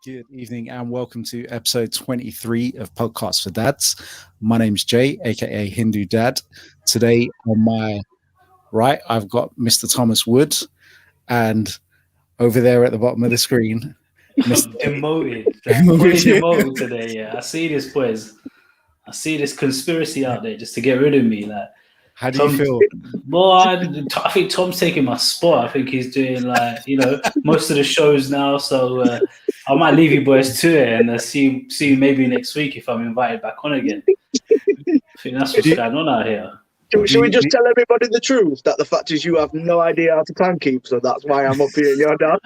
Good evening and welcome to episode 23 of Podcast for Dads. My name's Jay, aka HinduDad. Today on my right, I've got Mr. Thomas Wood, and over there at the bottom of the screen, Mr. Demoted. Demoted today. Yeah, I see this, boys. I see this conspiracy out there just to get rid of me. Like, how do you feel? Well, I think Tom's taking my spot. I think he's doing most of the shows now. So I might leave you boys to it and see you maybe next week if I'm invited back on again. I think that's what's going on out here. Should we just tell everybody the truth? That the fact is you have no idea how to time keep, so that's why I'm up here and you're down.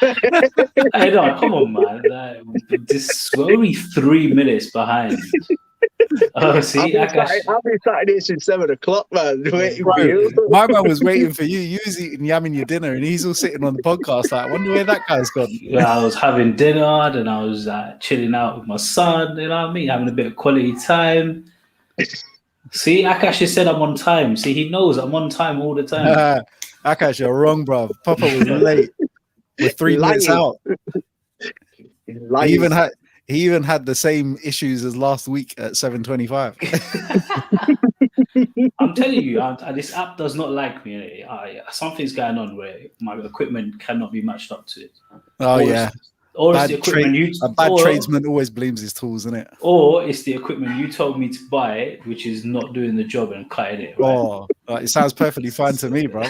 Hey, no, come on, man. We're only 3 minutes behind. Oh, see, I've been sat here since 7 o'clock, man. Waiting for you. My man was waiting for you. You was eating, yamming your dinner, and he's all sitting on the podcast. Like, I wonder where that guy's gone. Yeah, I was having dinner, then I was chilling out with my son. You know what I mean? Having a bit of quality time. See, Akash just said I'm on time. See, he knows I'm on time all the time. Akash, you're wrong, bro. Papa was late. We're 3 minutes out. He even had the same issues as last week at 7:25. I'm telling you, this app does not like me. Something's going on where my equipment cannot be matched up to it. Oh, yeah. Or it's the equipment a bad tradesman always blames his tools, isn't it? Or it's the equipment you told me to buy, which is not doing the job and cutting it. Right? Oh, it sounds perfectly fine to me, bro.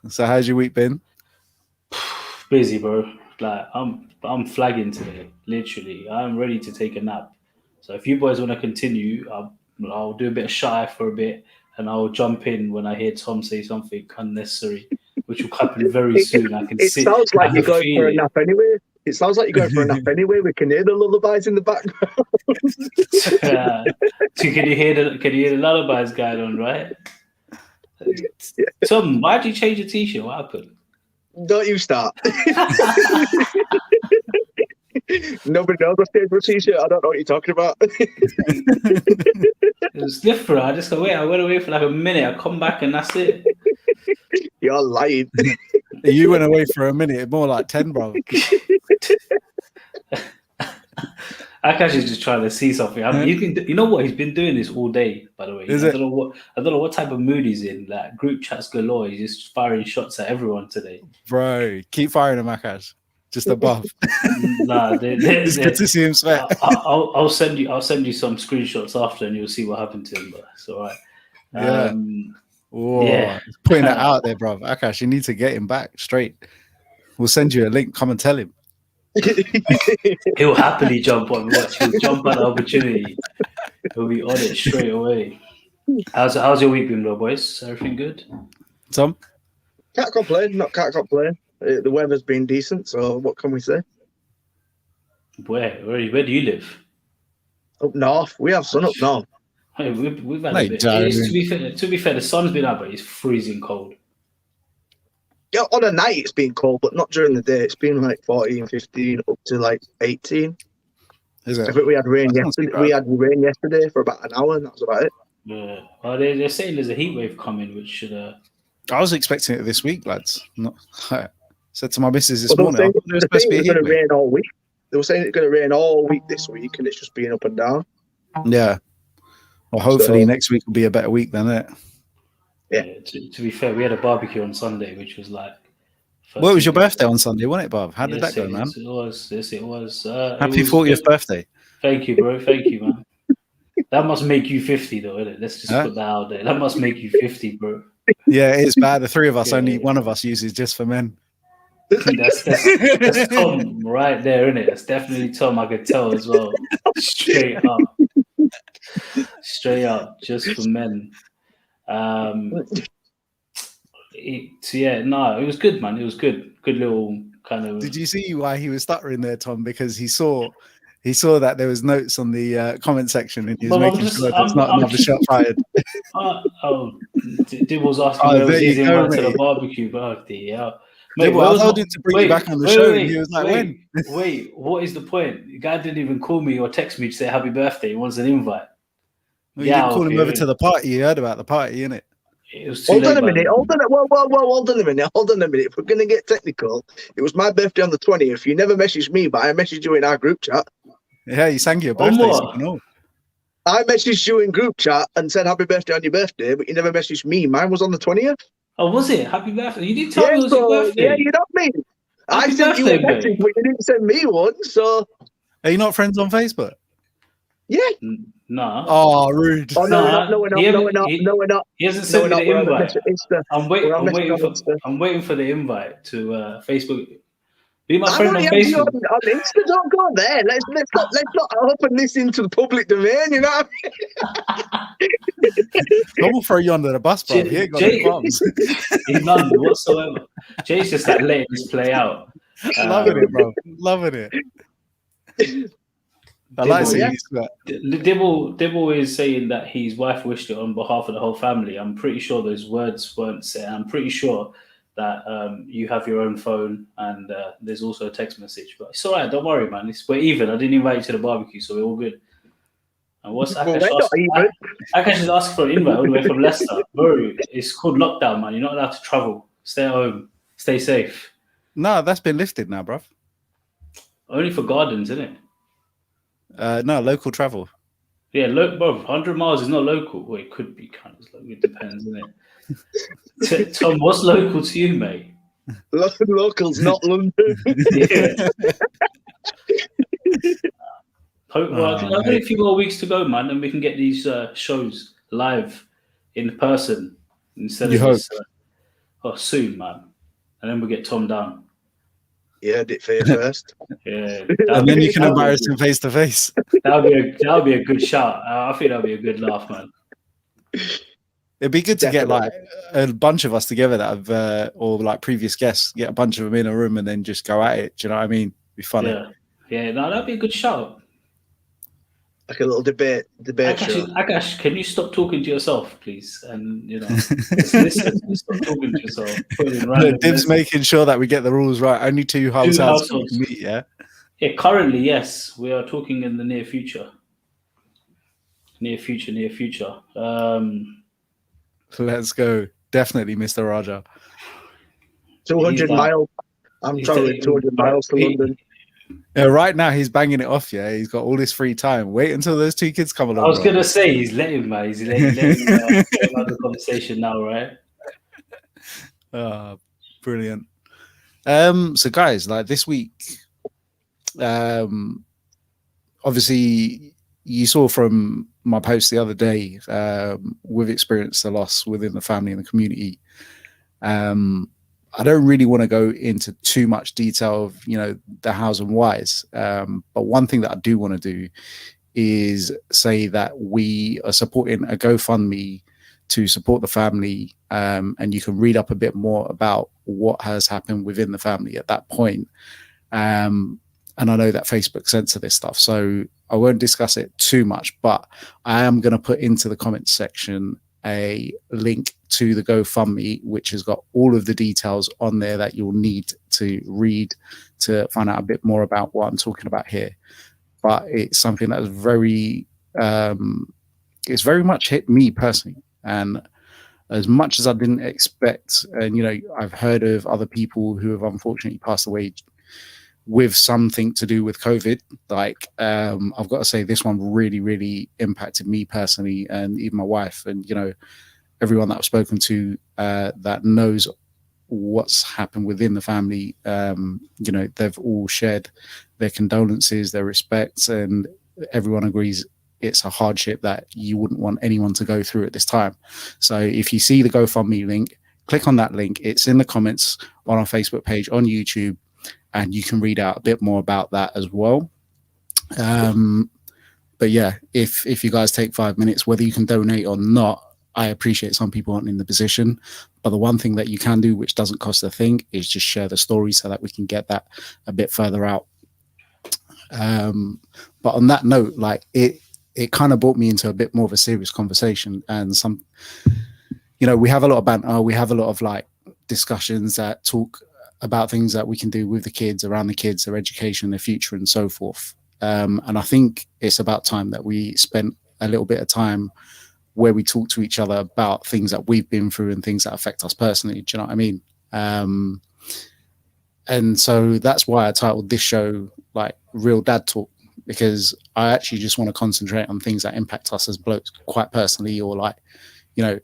So how's your week been? Busy, bro. Like I'm flagging today. Literally, I'm ready to take a nap. So if you boys want to continue, I'll do a bit of shy for a bit, and I'll jump in when I hear Tom say something unnecessary, which will happen very soon. I can see. It sounds like you're going for a nap anyway. It sounds like you're going for a nap anyway. We can hear the lullabies in the background. Can you hear the lullabies going on, right? Yeah. Tom, why did you change your t-shirt? What happened? Don't you start. Nobody knows I stayed for a t-shirt. I don't know what you're talking about. It was different. I just I went away for like a minute. I come back and that's it. You're lying. You went away for a minute, more like 10, bro. Akash is just trying to see something. I mean, you know what? He's been doing this all day, by the way. I don't know what type of mood he's in. Like group chats galore. He's just firing shots at everyone today. Bro, keep firing him, Akash. Just above. Nah, it's good to see him sweat. I'll send you some screenshots after, and you'll see what happened to him. But it's all right. Yeah. Putting that out there, bro. Akash, you need to get him back straight. We'll send you a link. Come and tell him. He'll happily jump on watch. He'll jump at the opportunity. He'll be on it straight away. How's your week been, though, boys? Everything good? Tom? Can't complain. The weather's been decent, so what can we say? Where do you live? Up north. We have sun up north. Hey, we've had a bit. To be fair, the sun's been out, but it's freezing cold. Yeah, on a night it's been cold, but not during the day. It's been like 14, 15, up to like 18. Is it? I think we had rain yesterday. We had rain yesterday for about an hour, and that was about it. Yeah. Well, they're saying there's a heat wave coming, which should. I was expecting it this week, lads. Said to my missus this morning, it was supposed to be going to rain all week. They were saying it's going to rain all week this week, and it's just been up and down. Yeah. Well, hopefully next week will be a better week than it. Yeah. To be fair, we had a barbecue on Sunday, which was like. Well, it was your birthday on Sunday, wasn't it, Bob? How did that go, man? It was. Happy 40th birthday. Thank you, bro. Thank you, man. That must make you 50, though, isn't it? Let's just put that out there. That must make you 50, bro. Yeah, it's bad. The three of us, only one of us uses just for men. That's Tom right there, isn't it? That's definitely Tom. I could tell as well. Straight up, just for men. It was good, man. It was good. Good little kind of. Did you see why he was stuttering there, Tom? Because he saw that there was notes on the comment section, and he was making sure there's not another shot fired. Dib was asking where was he went to the barbecue, but Mate, I told him to bring you back on the show, and he was like, when? Wait, what is the point? The guy didn't even call me or text me to say happy birthday. He wants an invite. Well, you didn't call him over to the party. You heard about the party, innit? It was too Hold late. on a by minute. then. Hold on. Whoa, hold on a minute. Hold on a minute. If we're gonna get technical, it was my birthday on the 20th. You never messaged me, but I messaged you in our group chat. Yeah, you sang your On birthday. what? So you know. I messaged you in group chat and said happy birthday on your birthday, but you never messaged me. Mine was on the 20th. Oh, was it? Happy birthday! You did tell Yeah, me it was your so birthday. yeah, you know me. I Happy sent you a birthday, message, mate. but you didn't send me one. So Are you not friends on Facebook? yeah. Nah. Oh, rude. Oh no, we're not. No, Nah. we're not. No, we're not. No, we're not. He hasn't No, sent we're me not. the We're on invite. Insta. I'm We're on waiting messaging on for. Insta. I'm waiting for the invite to Facebook. Be my I've friend on already had you Facebook. on Insta. Don't go there. Let's not open this into the public domain. You know what I mean? I will throw you under the bus, bro. He ain't got no Jay, problems. he's none whatsoever. Jay's just like letting this play out. Loving it, bro. Loving it. I like Dibble, seeing you sweat. Dibble is saying that his wife wished it on behalf of the whole family. I'm pretty sure those words weren't said. I'm pretty sure that you have your own phone and there's also a text message. But it's all right. Don't worry, man. We're even. I didn't invite you to the barbecue, so we're all good. And what's Well, Akash we're not asking? even. Akash is asking for an invite all the way from Leicester. Bro, it's called lockdown, man. You're not allowed to travel. Stay at home. Stay safe. No, that's been lifted now, bro. Only for gardens, isn't it? No, local travel. Yeah, bro, 100 miles is not local. Well, it could be kind of local. It depends, isn't it? Tom, what's local to you, mate? Locals, not London. Yeah. Well, I've got a few more weeks to go, man, and we can get these shows live in person instead You of hope. just soon, man. And then we'll get Tom down. Yeah, did it for you first. Yeah, And then you can embarrass him face to face. That'll be a good shout. I think that'll be a good laugh, man. It'd be good to get Definitely. like a bunch of us together that have, or like previous guests, get a bunch of them in a room and then just go at it. Do you know what I mean? It'd be funny. Yeah. No, that'd be a good shout. Like a little debate show. Akash, can you stop talking to yourself, please? And just listen. Stop talking to yourself. Put in random Dib's messages. making sure that we get the rules right. Only two households can meet, yeah? Yeah, currently, yes. We are talking in the near future. Near future. Let's go. Definitely, Mr. Raja. 200 miles. I'm traveling 200 miles to London. Yeah, right now he's banging it off. Yeah, he's got all this free time. Wait until those two kids come along. I was gonna say he's letting man. He's letting have the conversation now, right? Brilliant. So guys, like this week, obviously you saw from my post the other day, we've experienced the loss within the family and the community. I don't really want to go into too much detail of, the hows and whys. But one thing that I do want to do is say that we are supporting a GoFundMe to support the family. And you can read up a bit more about what has happened within the family at that point. And I know that Facebook censor this stuff, so I won't discuss it too much, but I am going to put into the comments section a link to the GoFundMe, which has got all of the details on there that you'll need to read to find out a bit more about what I'm talking about here. But it's something that's it's very much hit me personally. And as much as I didn't expect, and, I've heard of other people who have unfortunately passed away with something to do with COVID. Like, I've got to say this one really, really impacted me personally, and even my wife, and, everyone that I've spoken to that knows what's happened within the family. They've all shared their condolences, their respects, and everyone agrees it's a hardship that you wouldn't want anyone to go through at this time. So if you see the GoFundMe link, click on that link. It's in the comments on our Facebook page, on YouTube, and you can read out a bit more about that as well. But yeah, if you guys take 5 minutes, whether you can donate or not, I appreciate some people aren't in the position. But the one thing that you can do, which doesn't cost a thing, is just share the story so that we can get that a bit further out. But on that note, like it kind of brought me into a bit more of a serious conversation, and we have a lot of banter, we have a lot of like discussions that talk about things that we can do with the kids, around the kids, their education, their future, and so forth. And I think it's about time that we spent a little bit of time where we talk to each other about things that we've been through and things that affect us personally. Do you know what I mean? And so that's why I titled this show like Real Dad Talk, because I actually just want to concentrate on things that impact us as blokes quite personally, or like, you know,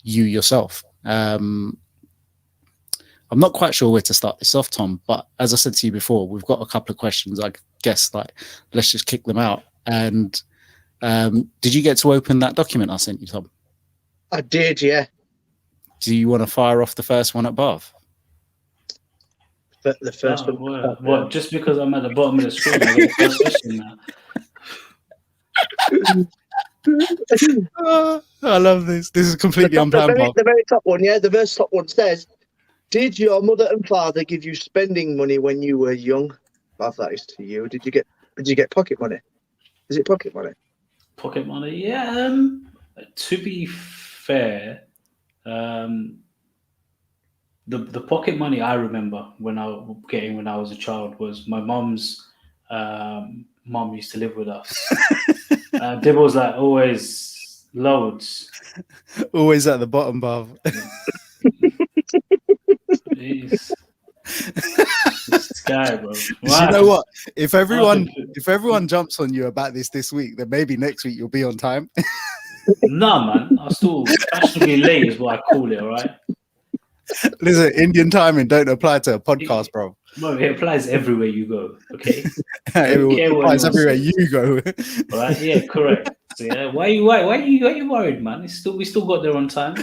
you yourself. I'm not quite sure where to start this off, Tom, but as I said to you before, we've got a couple of questions. I guess like let's just kick them out. And did you get to open that document I sent you, Tom? I did, yeah. Do you want to fire off the first one above? The first one. What? Just because I'm at the bottom of the screen, I got the first question now. I love this. This is completely unplanned. The very top one, yeah. The very top one says, "Did your mother and father give you spending money when you were young?" Bob, that is to you. Did you get pocket money? Is it pocket money? Pocket money, yeah. To be fair, the pocket money I remember when I was a child was my mum's mum used to live with us. There was like always loads. Always at the bottom, Bob. Jeez. This guy, bro. Wow. You know what? If everyone jumps on you about this week, then maybe next week you'll be on time. Nah, man. I'll still fashionably late is what I call it, all right? Listen, Indian timing don't apply to a podcast, bro. Bro, it applies everywhere you go, okay? It applies everywhere you go. All right? Yeah, correct. So, yeah, why are you worried, man? We still got there on time.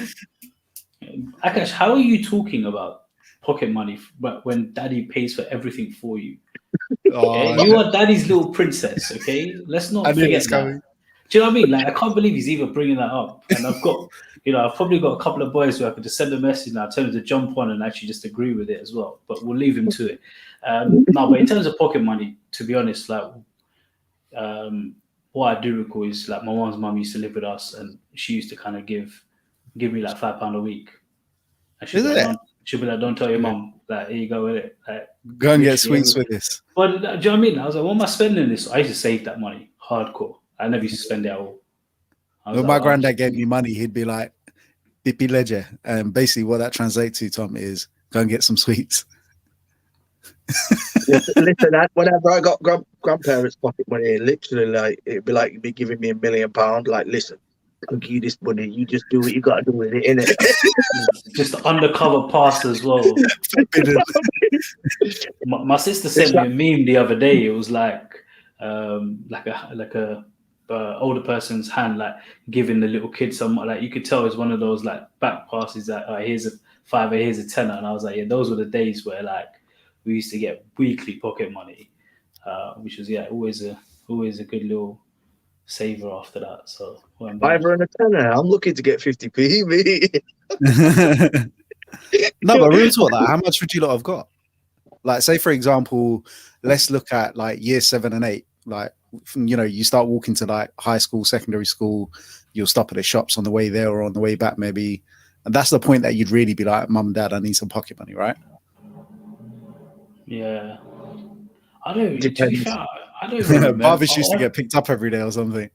Akash, how are you talking about pocket money but when daddy pays for everything for you? Okay? You are daddy's little princess, okay? Let's not forget that. Do you know what I mean? Like, I can't believe he's even bringing that up. And I've probably got a couple of boys who I could just send a message now, tell them to jump on and actually just agree with it as well. But we'll leave him to it. No, but in terms of pocket money, to be honest, like, what I do recall is like my mom's mum used to live with us, and she used to kind of give me like £5 a week. And she'd be like, "Don't tell your mum that. Here you go with it. Like, go and get sweets with this." But do you know what I mean? I was like, "What am I spending this?" I used to save that money hardcore. I never used to spend it at all. When my granddad gave me money, he'd be like, "Bippy ledger," and basically what that translates to, Tom, is go and get some sweets. Listen, whenever I got grandparents' pocket money, literally, like, it'd be like you'd be giving me £1 million. Like, listen, I'll give you this money. You just do what you got to do with it, innit? Just undercover pass as well. My sister sent me a meme the other day. It was like a older person's hand, like giving the little kid some, like, you could tell it's one of those like back passes that here's a £5, here's a £10, and I was like, yeah, those were the days where like we used to get weekly pocket money, which was always a good little saver after that. So £5 and a £10. I'm looking to get 50p. No, but real talk, like, how much would you lot have got? Like, say for example, let's look at like year 7 and 8. Like, you know, you start walking to like high school, secondary school, you'll stop at the shops on the way there or on the way back maybe, and that's the point that you'd really be like, "Mum, Dad, I need some pocket money," right? Yeah, I don't. To be fair, I don't remember. Barbish used to get picked up every day or something.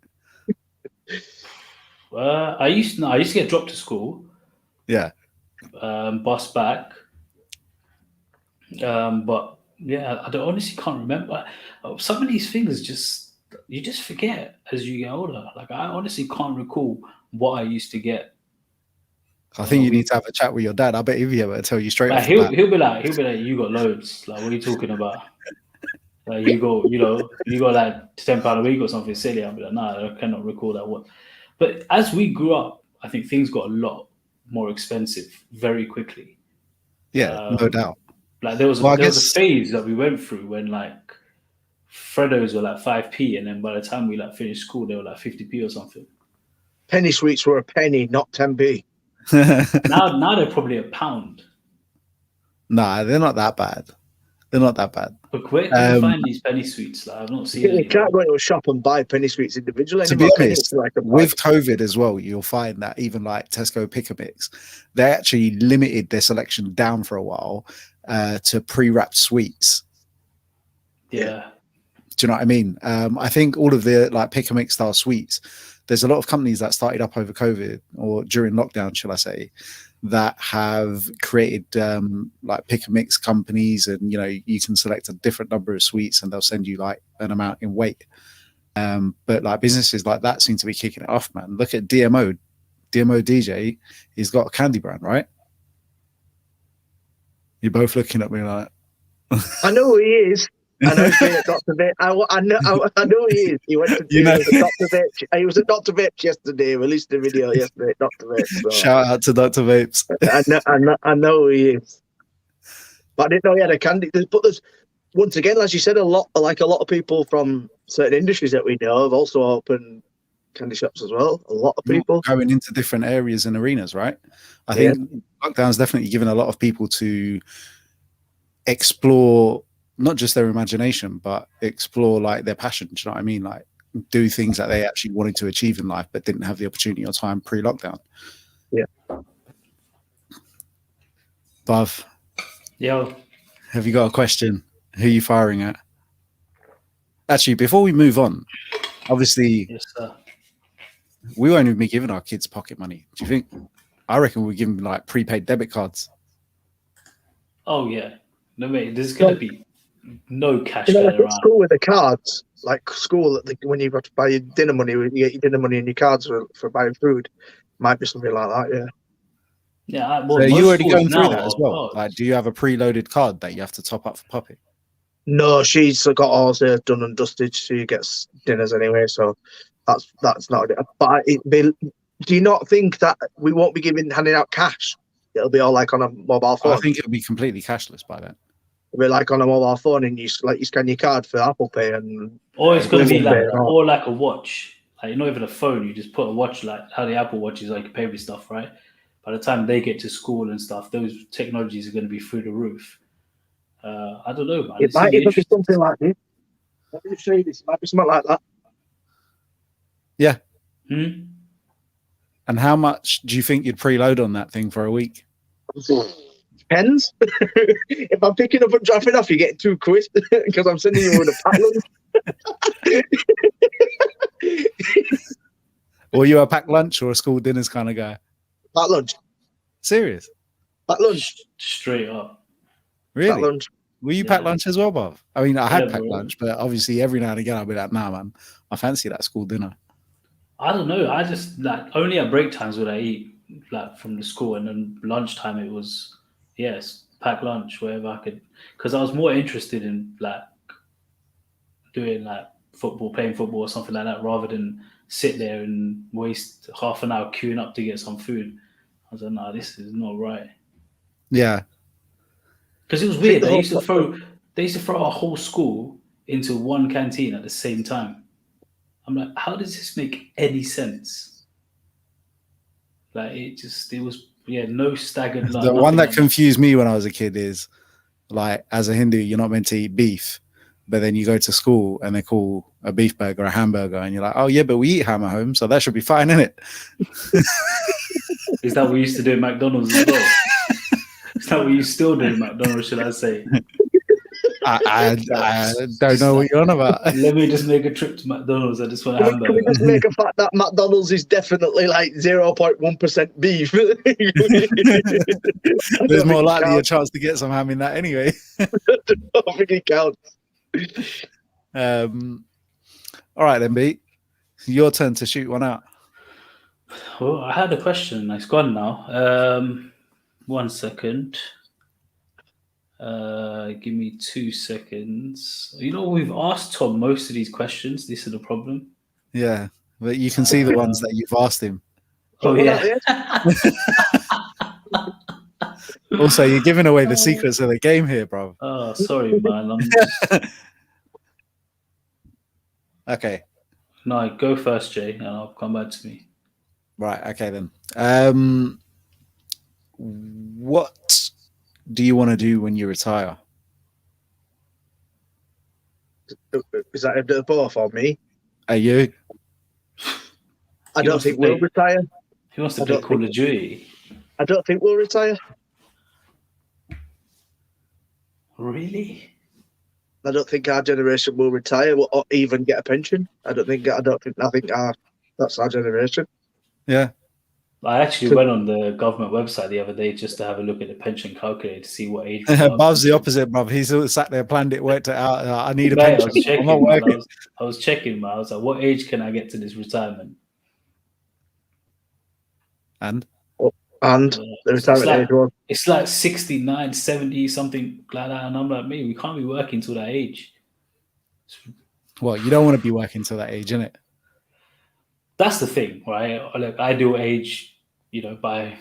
I used to get dropped to school. Yeah. Bus back. But yeah, I honestly can't remember. Some of these things you just forget as you get older. Like, I honestly can't recall what I used to get. I think you need to have a chat with your dad. I bet he'll be able to tell you straight like, off. He'll be like, "You got loads. Like, what are you talking about? Like, you got like £10 a week or something silly." I'll be like, "Nah, I cannot recall that one." But as we grew up, I think things got a lot more expensive very quickly. Yeah, no doubt. Like, there was a phase that we went through when like Freddos were like 5p, and then by the time we like finished school, they were like 50p or something. Penny sweets were a penny, not 10p. now they're probably £1. Nah, they're not that bad. But where can you find these penny sweets? Like, I've not seen it. You can't go into a shop and buy penny sweets individually. To be honest, with COVID as well, you'll find that even like Tesco Pick a Mix, they actually limited their selection down for a while to pre-wrapped sweets. Yeah. Do you know what I mean? I think all of the like pick and mix style sweets, there's a lot of companies that started up over COVID or during lockdown, shall I say, that have created like pick and mix companies, and you can select a different number of sweets and they'll send you like an amount in weight. But like businesses like that seem to be kicking it off, man. Look at DMO DJ. He's got a candy brand, right? You're both looking at me like I know who he is. I know he's been at Dr. Vape. I know he is. He went to Dr. Vape. He was at Dr. Vape yesterday. Released a video yesterday at Dr. Vape. So. Shout out to Dr. Vapes. I know who he is. But I didn't know he had a candy. But there's once again, as you said, a lot of people from certain industries that we know have also opened candy shops as well. A lot of people going into different areas and arenas, right? I think lockdown's definitely given a lot of people to explore not just their imagination, but explore like their passion. Do you know what I mean? Like do things that they actually wanted to achieve in life, but didn't have the opportunity or time pre-lockdown. Yeah. Buv. Yo. Have you got a question? Who are you firing at? Actually, before we move on, obviously, Yes, sir. We won't even be giving our kids pocket money. Do you think? I reckon we'll give them like prepaid debit cards. Oh yeah. No mate, there's gonna be no cash like going at around. school with the cards, like school when you've got to buy your dinner money, you get your dinner money and your cards for buying food. Might be something like that, yeah. Yeah, So are you already going through that as well? Like, do you have a preloaded card that you have to top up for Poppy? No, she's got all hers done and dusted. She gets dinners anyway, so that's not. But do you not think that we won't be handing out cash? It'll be all like on a mobile phone. I think it'll be completely cashless by then. It'll be like on a mobile phone, and you scan your card for Apple Pay, or it's going to be like Pay, or like a watch. Like not even a phone. You just put a watch, like how the Apple Watch is, like you pay with stuff, right? By the time they get to school and stuff, those technologies are going to be through the roof. I don't know, man. It might even be something like this. Let me show you this. It might be something like that. Yeah. Hmm? And how much do you think you'd preload on that thing for a week? Depends. If I'm picking up and dropping off, you're getting £2 because I'm sending you with a pack lunch. Or you a packed lunch or a school dinners kind of guy? Pack lunch. Serious? Pack lunch. Straight up. Really? Pack lunch. Will you pack lunch as well, Bob? I mean, I had packed bro. lunch, but obviously every now and again I'll be like, nah, man, I fancy that school dinner. I don't know. I just like only at break times would I eat like from the school, and then lunchtime it was pack lunch wherever I could, because I was more interested in like doing like playing football or something like that, rather than sit there and waste half an hour queuing up to get some food. I was like, nah, this is not right. Yeah. Because it was weird. They used to throw our whole school into one canteen at the same time. I'm like, how does this make any sense? Like it was no staggered lunch. The one that confused me when I was a kid is like, as a Hindu, you're not meant to eat beef, but then you go to school and they call a beef burger a hamburger, and you're like, oh yeah, but we eat ham at home, so that should be fine, isn't it? Is that what we used to do at McDonald's as well? Is that what you still do at McDonald's, should I say? I don't know what you're on about. Let me just make a trip to McDonald's. I just want a hamburger. Can we just make a fact that McDonald's is definitely like 0.1% beef? There's more likely a chance to get some ham in that anyway. I don't think it counts. All right then, Beat. Your turn to shoot one out. Well, I had a question. It's gone now. 1 second. Give me 2 seconds. You know, we've asked Tom most of these questions. This is the problem. Yeah, but you can see the ones that you've asked him. Oh, yeah. Also, you're giving away the secrets of the game here, bro. Oh, sorry, man. Okay. No, go first, Jay, and I'll come back to me. Right, okay then. What do you want to do when you retire? Is that a both or me? Are you? I don't think we'll retire. He wants to play Call of Duty. I don't think we'll retire. Really? I don't think our generation will retire or even get a pension. I think that's our generation. Yeah. I actually went on the government website the other day just to have a look at the pension calculator to see what age. we are. Bob's the opposite, bruv. He's all sat there, planned it, worked it out. I need a Mate, pension. I was checking, I'm not man. working. I was checking, man. I was like, what age can I get to this retirement? And And the retirement age was. It's like 69, 70, something like that. And I'm like, me, we can't be working till that age. well, you don't want to be working till that age, innit? That's the thing, right? Like ideal age, by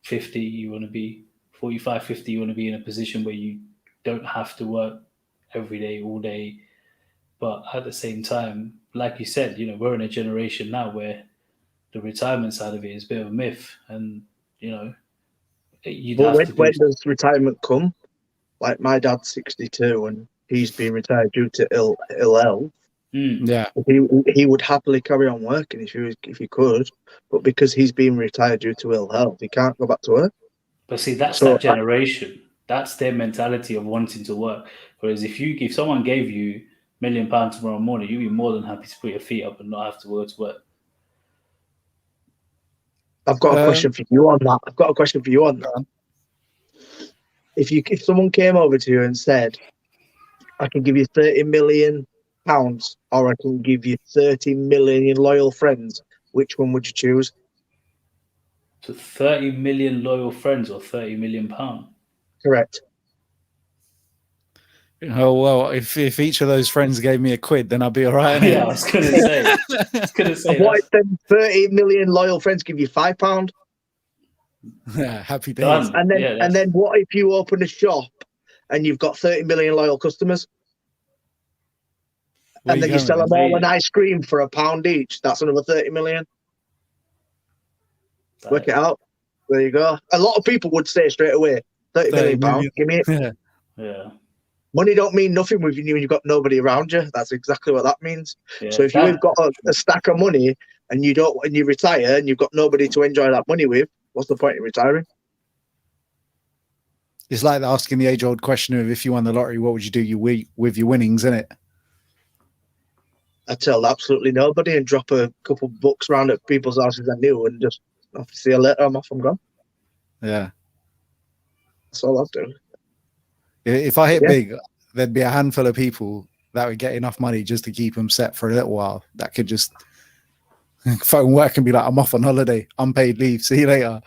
50, you want to be 45, 50, you want to be in a position where you don't have to work every day, all day. But at the same time, like you said, we're in a generation now where the retirement side of it is a bit of a myth. And, when does retirement come? Like my dad's 62 and he's been retired due to ill health. Yeah. He would happily carry on working if he could, but because he's been retired due to ill health, he can't go back to work. But see, that's that generation. That's their mentality of wanting to work. Whereas if someone gave you £1 million tomorrow morning, you'd be more than happy to put your feet up and not have to go to work. I've got a question for you on that. If someone came over to you and said, I can give you £30 million or I can give you 30 million loyal friends, which one would you choose? So 30 million loyal friends or £30 million? Correct. Oh, well, if each of those friends gave me £1, then I'd be all right. Yeah, I was going to say. What if then 30 million loyal friends give you £5? Yeah, happy days. And then what if you open a shop and you've got 30 million loyal customers? And then you sell them all an ice cream for £1 each. That's another 30 million. Work it out. There you go. A lot of people would say straight away, £30 million. Give me it. Yeah. Money don't mean nothing with you when you've got nobody around you. That's exactly what that means. Yeah, so if you've got a stack of money and you retire and you've got nobody to enjoy that money with, what's the point in retiring? It's like asking the age-old question of if you won the lottery, what would you do with your winnings, isn't it? I tell absolutely nobody and drop a couple bucks around at people's houses I knew and just see you later. I'm off. I'm gone. Yeah, that's all I'll do. If I hit big, there'd be a handful of people that would get enough money just to keep them set for a little while. That could just phone work and be like, I'm off on holiday, unpaid leave. See you later.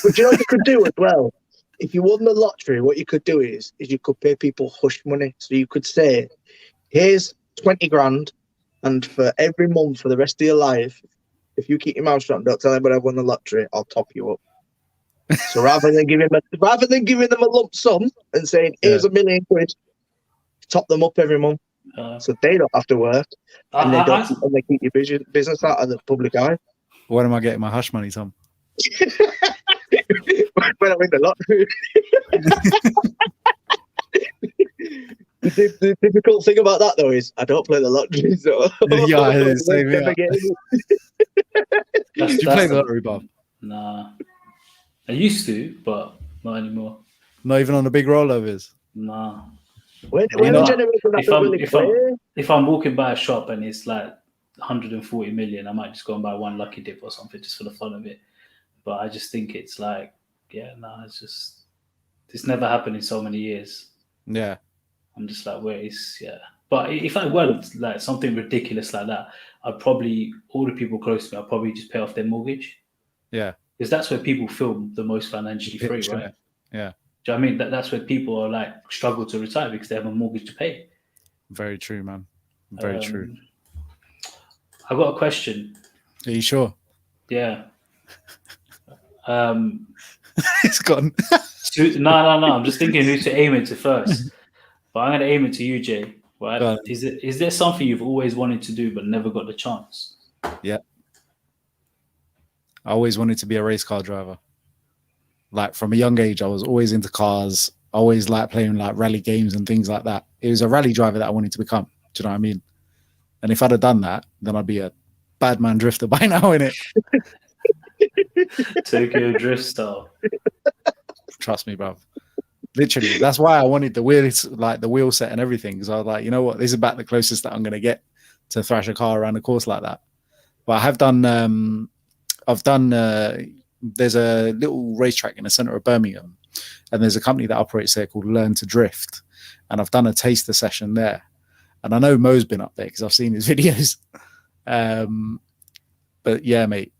But you know what you could do as well? If you won the lottery, what you could do is you could pay people hush money. So you could say, here's 20 grand. And for every month for the rest of your life, if you keep your mouth shut and don't tell anybody I've won the lottery, I'll top you up. So rather than giving them a lump sum and saying, here's £1 million, top them up every month. So they don't have to work and they keep your business out of the public eye. When am I getting my hush money, Tom? When I win the lottery. The difficult thing about that though is I don't play the lottery, so yeah, same here. Do you play the lottery, Bob? Nah, I used to, but not anymore. Not even on the big rollovers. Nah. If I'm walking by a shop and it's like 140 million, I might just go and buy one lucky dip or something just for the fun of it. But I just think it's like, it's never happened in so many years. Yeah. I'm just like, But if I weren't like something ridiculous like that, all the people close to me, I'd probably just pay off their mortgage. Yeah. Because that's where people feel the most financially free, right? Yeah. Do you know what I mean? That's where people are like struggle to retire because they have a mortgage to pay. Very true, man. Very true. I got a question. Are you sure? Yeah. It's gone. No. I'm just thinking who to aim it to first. But I'm going to aim it to you, Jay. Right? Is there something you've always wanted to do but never got the chance? Yeah. I always wanted to be a race car driver. Like from a young age, I was always into cars. Always like playing like rally games and things like that. It was a rally driver that I wanted to become. Do you know what I mean? And if I'd have done that, then I'd be a bad man drifter by now, innit? Tokyo Drift style. Trust me, bro. Literally, that's why I wanted the wheels, like the wheel set and everything, because I was like, you know what, this is about the closest that I'm going to get to thrash a car around the course like that. But I have done, there's a little racetrack in the center of Birmingham, and there's a company that operates there called Learn to Drift, and I've done a taster session there. And I know Mo's been up there because I've seen his videos. But yeah, mate,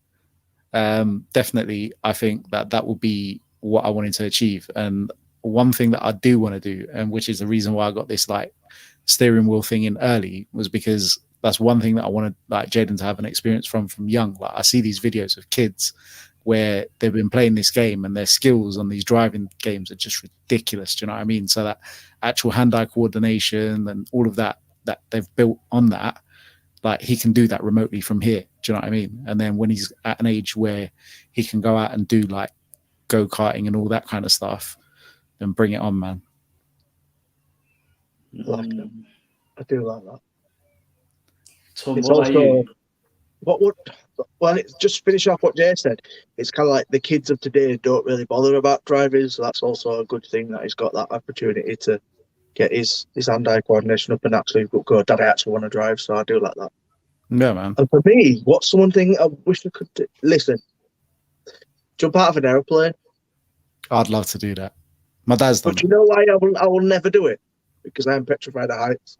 definitely, I think that will be what I wanted to achieve. And one thing that I do want to do, and which is the reason why I got this like steering wheel thing in early, was because that's one thing that I wanted like Jaden to have an experience from young. Like I see these videos of kids where they've been playing this game and their skills on these driving games are just ridiculous. Do you know what I mean? So that actual hand-eye coordination and all of that they've built on that, like he can do that remotely from here. Do you know what I mean? And then when he's at an age where he can go out and do like go-karting and all that kind of stuff, then bring it on, man. Like that. I do like that. Tom, It's what about you? Well, it's just finish off what Jay said. It's kind of like the kids of today don't really bother about driving, so that's also a good thing that he's got that opportunity to get his hand-eye coordination up and actually go, Dad, I actually want to drive, so I do like that. Yeah, man. And for me, what's one thing I wish I could do? Listen, jump out of an aeroplane. I'd love to do that. My dad's done But you know why I will never do it? Because I am petrified of heights.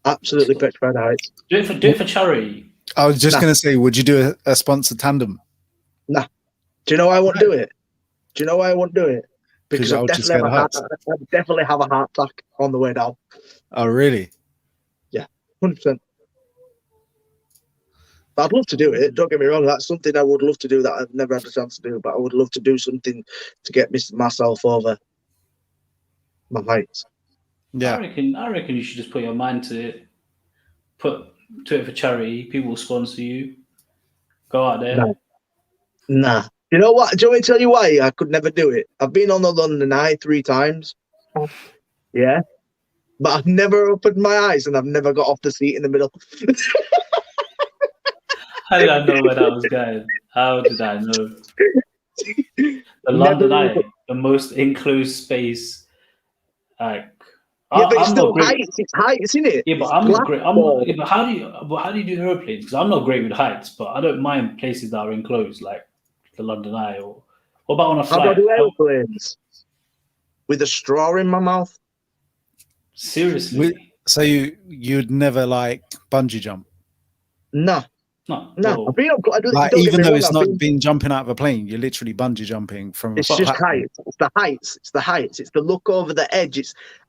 Absolutely petrified of heights. Do it for charity. I was just going to say, would you do a sponsored tandem? Nah. Do you know why I won't do it? Do you know why I won't do it? Because I'd definitely have a heart attack on the way down. Oh, really? Yeah, 100%. But I'd love to do it. Don't get me wrong. That's something I would love to do that I've never had a chance to do. But I would love to do something to get myself over my heights. Yeah. I reckon you should just put your mind to it. Do it for charity. People will sponsor you. Go out there. Nah. You know what? Do you want me to tell you why I could never do it? I've been on the London Eye 3 times. Yeah. But I've never opened my eyes and I've never got off the seat in the middle. How did I know where that was going? How did I know? The London Eye, the most enclosed space. Like, yeah, but it's still heights. It's heights, isn't it? Yeah, but I'm not great. But how do you do aeroplanes? Because I'm not great with heights, but I don't mind places that are enclosed, like the London Eye. Or what about on a flight? How do I do aeroplanes? With a straw in my mouth? Seriously? So you'd never like bungee jump? No. No. I've been up, like, even though it's not been jumping out of a plane, you're literally bungee jumping from. It's just heights. It's the heights. It's the heights. It's the look over the edge.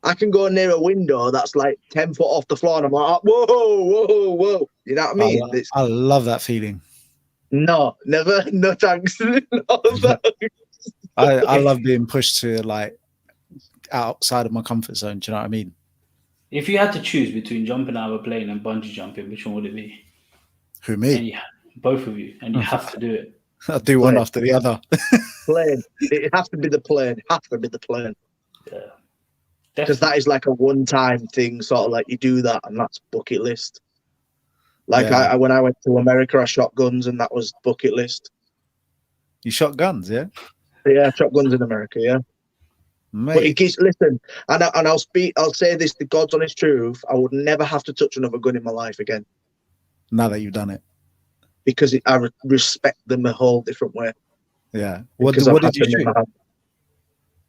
I can go near a window that's like 10 foot off the floor, and I'm like, whoa. You know what I mean? I love that feeling. No, never. No thanks. No, I love being pushed to like outside of my comfort zone. Do you know what I mean? If you had to choose between jumping out of a plane and bungee jumping, which one would it be? Who, me? Both of you, and you have to do it. I'll do one after the other. Plane. It has to be the plane. Yeah. Because that is like a one-time thing, sort of like you do that, and that's bucket list. Like yeah. when I went to America, I shot guns, and that was bucket list. You shot guns, yeah? Yeah, I shot guns in America, yeah. Mate. But it keeps, listen, and I'll say this, the God's honest truth, I would never have to touch another gun in my life again. Now that you've done it. Because I respect them a whole different way. Yeah. What did you shoot?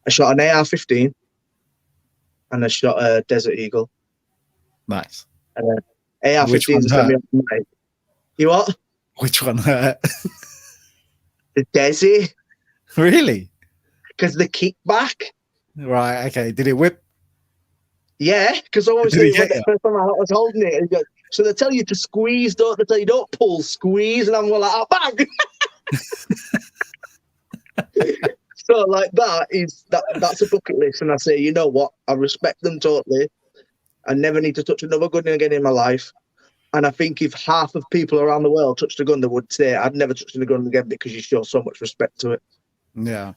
I shot an AR-15 and I shot a Desert Eagle. Nice. And AR-15 is a semi-automatic. You what? Which one hurt? The Desi. Really? Because the kickback. Right, okay. Did it whip? Yeah, because obviously when the first time I was holding it, so they tell you to squeeze, don't they? Tell you don't pull, squeeze, and I'm like, oh, bang! So like that's a bucket list, and I say, you know what? I respect them totally. I never need to touch another gun again in my life. And I think if half of people around the world touched a gun, they would say, I'd never touch a gun again because you show so much respect to it. Yeah.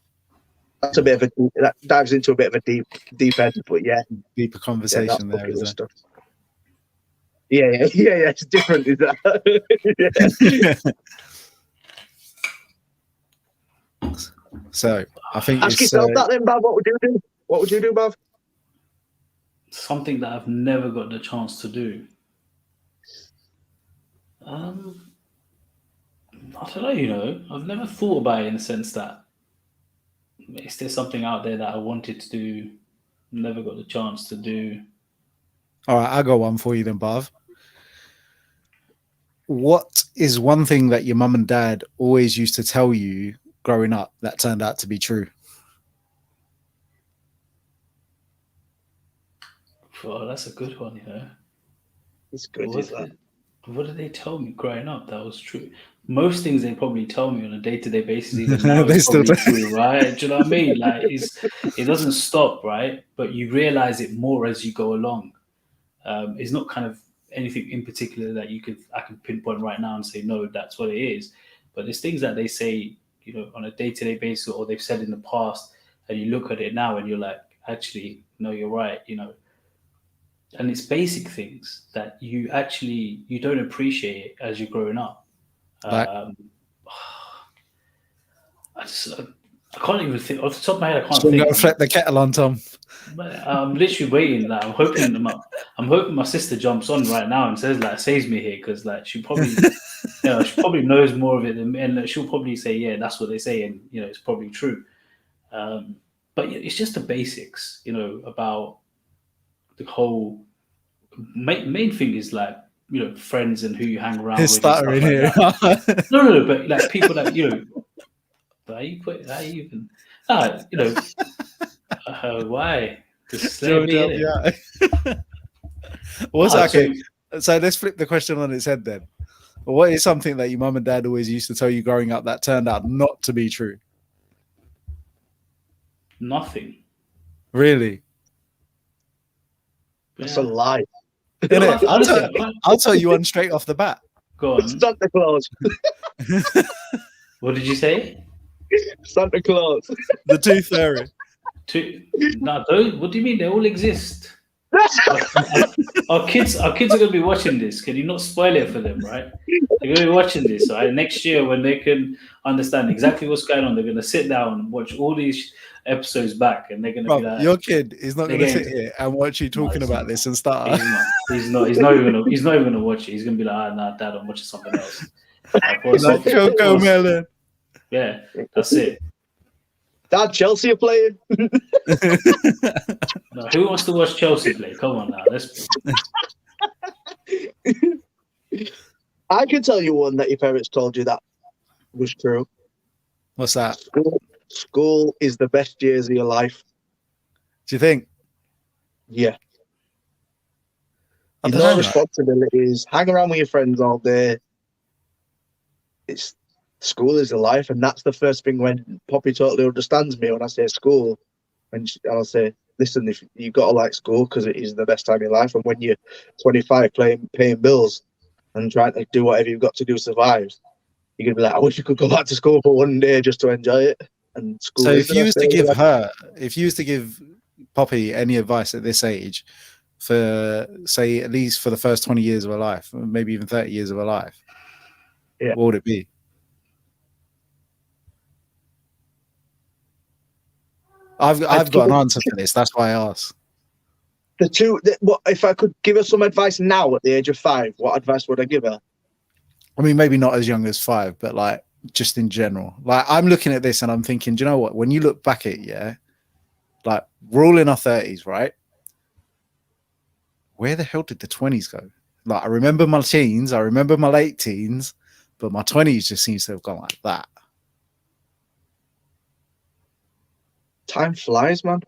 That's that dives into a bit of a deep end, but yeah. Deeper conversation there, isn't it? Stuff. Yeah. It's different, is that? Yeah. So I think Ask it's yourself that then, Bav. What would you do? What would you do, Bav? Something that I've never got the chance to do. I don't know, I've never thought about it in the sense that is there something out there that I wanted to do, never got the chance to do. all right. I got one for you then, Bav. What is one thing that your mum and dad always used to tell you growing up that turned out to be true? Oh, that's a good one, It's good, What is that? what did they tell me growing up that was true? Most things they probably tell me on a day-to-day basis, even now, They is still probably do. true, right? Do you know what I mean? Like, it doesn't stop, right? But you realize it more as you go along. It's not kind of anything in particular that I can pinpoint right now and say no, that's what it is. But there's things that they say, on a day-to-day basis, or they've said in the past, and you look at it now and you're like, actually, no, you're right. And it's basic things that you don't appreciate as you're growing up. Like, Um, I can't even think off the top of my head. I can't so I'm think. gonna flip the kettle on, Tom. I'm literally waiting. Like I'm hoping my sister jumps on right now and saves me here because like she probably, she probably knows more of it than me, and like, she'll probably say, yeah, that's what they say, and it's probably true. But yeah, it's just the basics, about the whole main thing is like friends and who you hang around It's with and stuttering stuff like here. that. No, but like people that how you even why just let George, me in help it. me out. What's No, okay? So let's flip the question on its head then. What is something that your mum and dad always used to tell you growing up that turned out not to be true? nothing. Really? That's a lie. Innit? Honestly, I can't. I'll tell you one straight off the bat. Go on. Santa Claus. What did you say? Santa Claus. The tooth fairy. No, what do you mean? They all exist. Our kids are going to be watching this. Can you not spoil it for them, right? They're going to be watching this, right? Next year, when they can understand exactly what's going on, they're going to sit down and watch all these episodes back, and they're going to Bro, be like, your kid is not going to Again, sit here and watch you No, talking he's about not. this and start. He's not even gonna watch it. He's gonna be like, nah, dad, I'm watching something else. Like, Like Choco Melon. Yeah, that's it. Dad, Chelsea are playing. No, who wants to watch Chelsea play? Come on now, let's. I can tell you one that your parents told you that was true. What's that? School is the best years of your life. Do you think? Yeah. I No don't know, man. responsibilities. Hang around with your friends all day. It's school is the life, and that's the first thing when Poppy totally understands me when I say school, and I'll say, "Listen, if you've got to like school because it is the best time of your life, and when you're 25, paying bills and trying to do whatever you've got to do to survive, you're gonna be like, I wish you could go back to school for one day just to enjoy it." And school. So is if you was to give her, if you was to give Poppy any advice at this age, for say at least for the first 20 years of her life, maybe even 30 years of her life, yeah, what would it be? I've got an answer for this. That's why I asked. What if I could give her some advice now at the age of 5? What advice would I give her? I mean, maybe not as young as 5, but like just in general. Like I'm looking at this and I'm thinking, do you know what? When you look back at it, yeah, like we're all in our 30s, right? Where the hell did the 20s go? Like I remember my teens, I remember my late teens, but my 20s just seems to have gone like that. Time flies, man.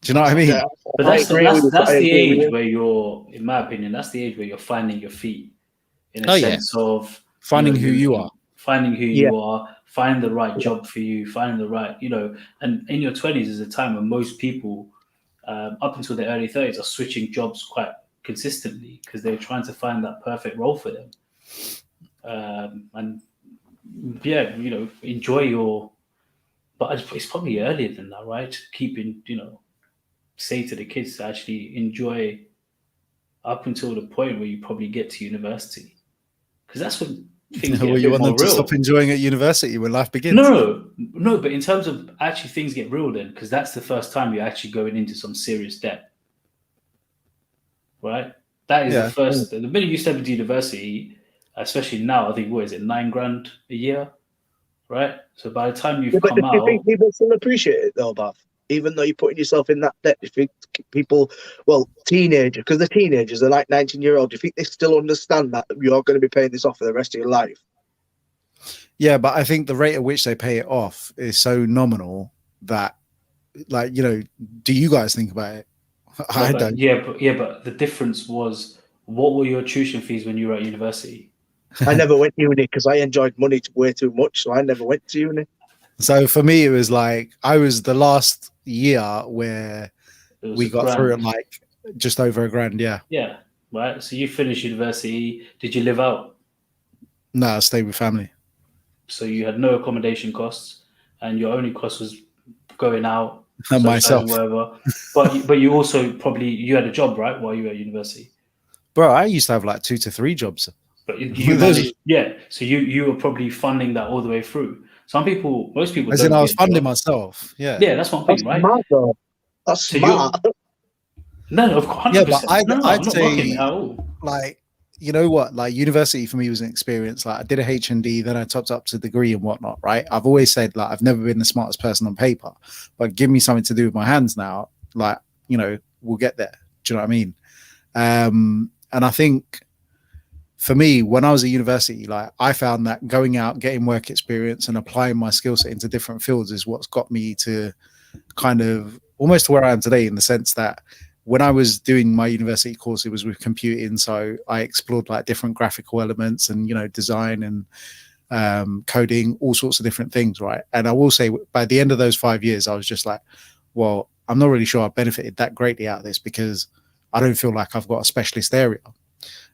Do you know what I mean? Yeah, But I agree with you. that's I the agree with age you. where you're, in my opinion, that's the age where you're finding your feet, in a Oh, yeah. sense of Finding who you are. finding who Yeah. you are, finding the right job for you, finding the right, and in your 20s is a time when most people, up until their early 30s, are switching jobs quite consistently because they're trying to find that perfect role for them. And yeah, enjoy your, but it's probably earlier than that, right? Keeping, say to the kids to actually enjoy up until the point where you probably get to university. Because that's when things get Well, a you bit want them more to real. stop enjoying at university when life begins. No, but in terms of actually things get real then, because that's the first time you're actually going into some serious debt, right? That is the Yeah. first. The minute you step into university, especially now, I think what is it, 9 grand a year, right? So by the time Yeah, you've but do come you think out, people still appreciate it though, Bath? Even though you're putting yourself in that debt, do you think people, well, teenagers, because they're teenagers, they're like 19-year-old, do you think they still understand that you're going to be paying this off for the rest of your life? Yeah, but I think the rate at which they pay it off is so nominal that, like, do you guys think about it? no, I don't. but the difference was, what were your tuition fees when you were at university? I never went to uni because I enjoyed money way too much, so I never went to uni. So for me, it was like I was the last year where It was we a got through it grand. like just over a grand. Yeah. Yeah, right. So you finished university. Did you live out? No, I stayed with family. So you had no accommodation costs, and your only cost was going out, And socializing, myself. whatever. But you also probably you had a job, right, while you were at university. Bro, I used to have like 2 to 3 jobs. But you Those- managed, yeah. So you were probably funding that all the way through. Most people As in, don't I was get funding jobs. myself. Yeah. Yeah, that's one That's thing, right? smart, though. That's So you smart. no, of course, Yeah, hundred but percent. No, I'm I'd not mocking it say at all. like, you know what, like university for me was an experience. Like I did a HND, then I topped up to a degree and whatnot, right? I've always said like I've never been the smartest person on paper, but give me something to do with my hands now, like, we'll get there. Do you know what I mean? And I think for me, when I was at university, like I found that going out, getting work experience and applying my skill set into different fields is what's got me to kind of almost to where I am today, in the sense that when I was doing my university course, it was with computing. So I explored like different graphical elements and, design and coding, all sorts of different things. Right. And I will say by the end of those 5 years, I was just like, well, I'm not really sure I benefited that greatly out of this because I don't feel like I've got a specialist area.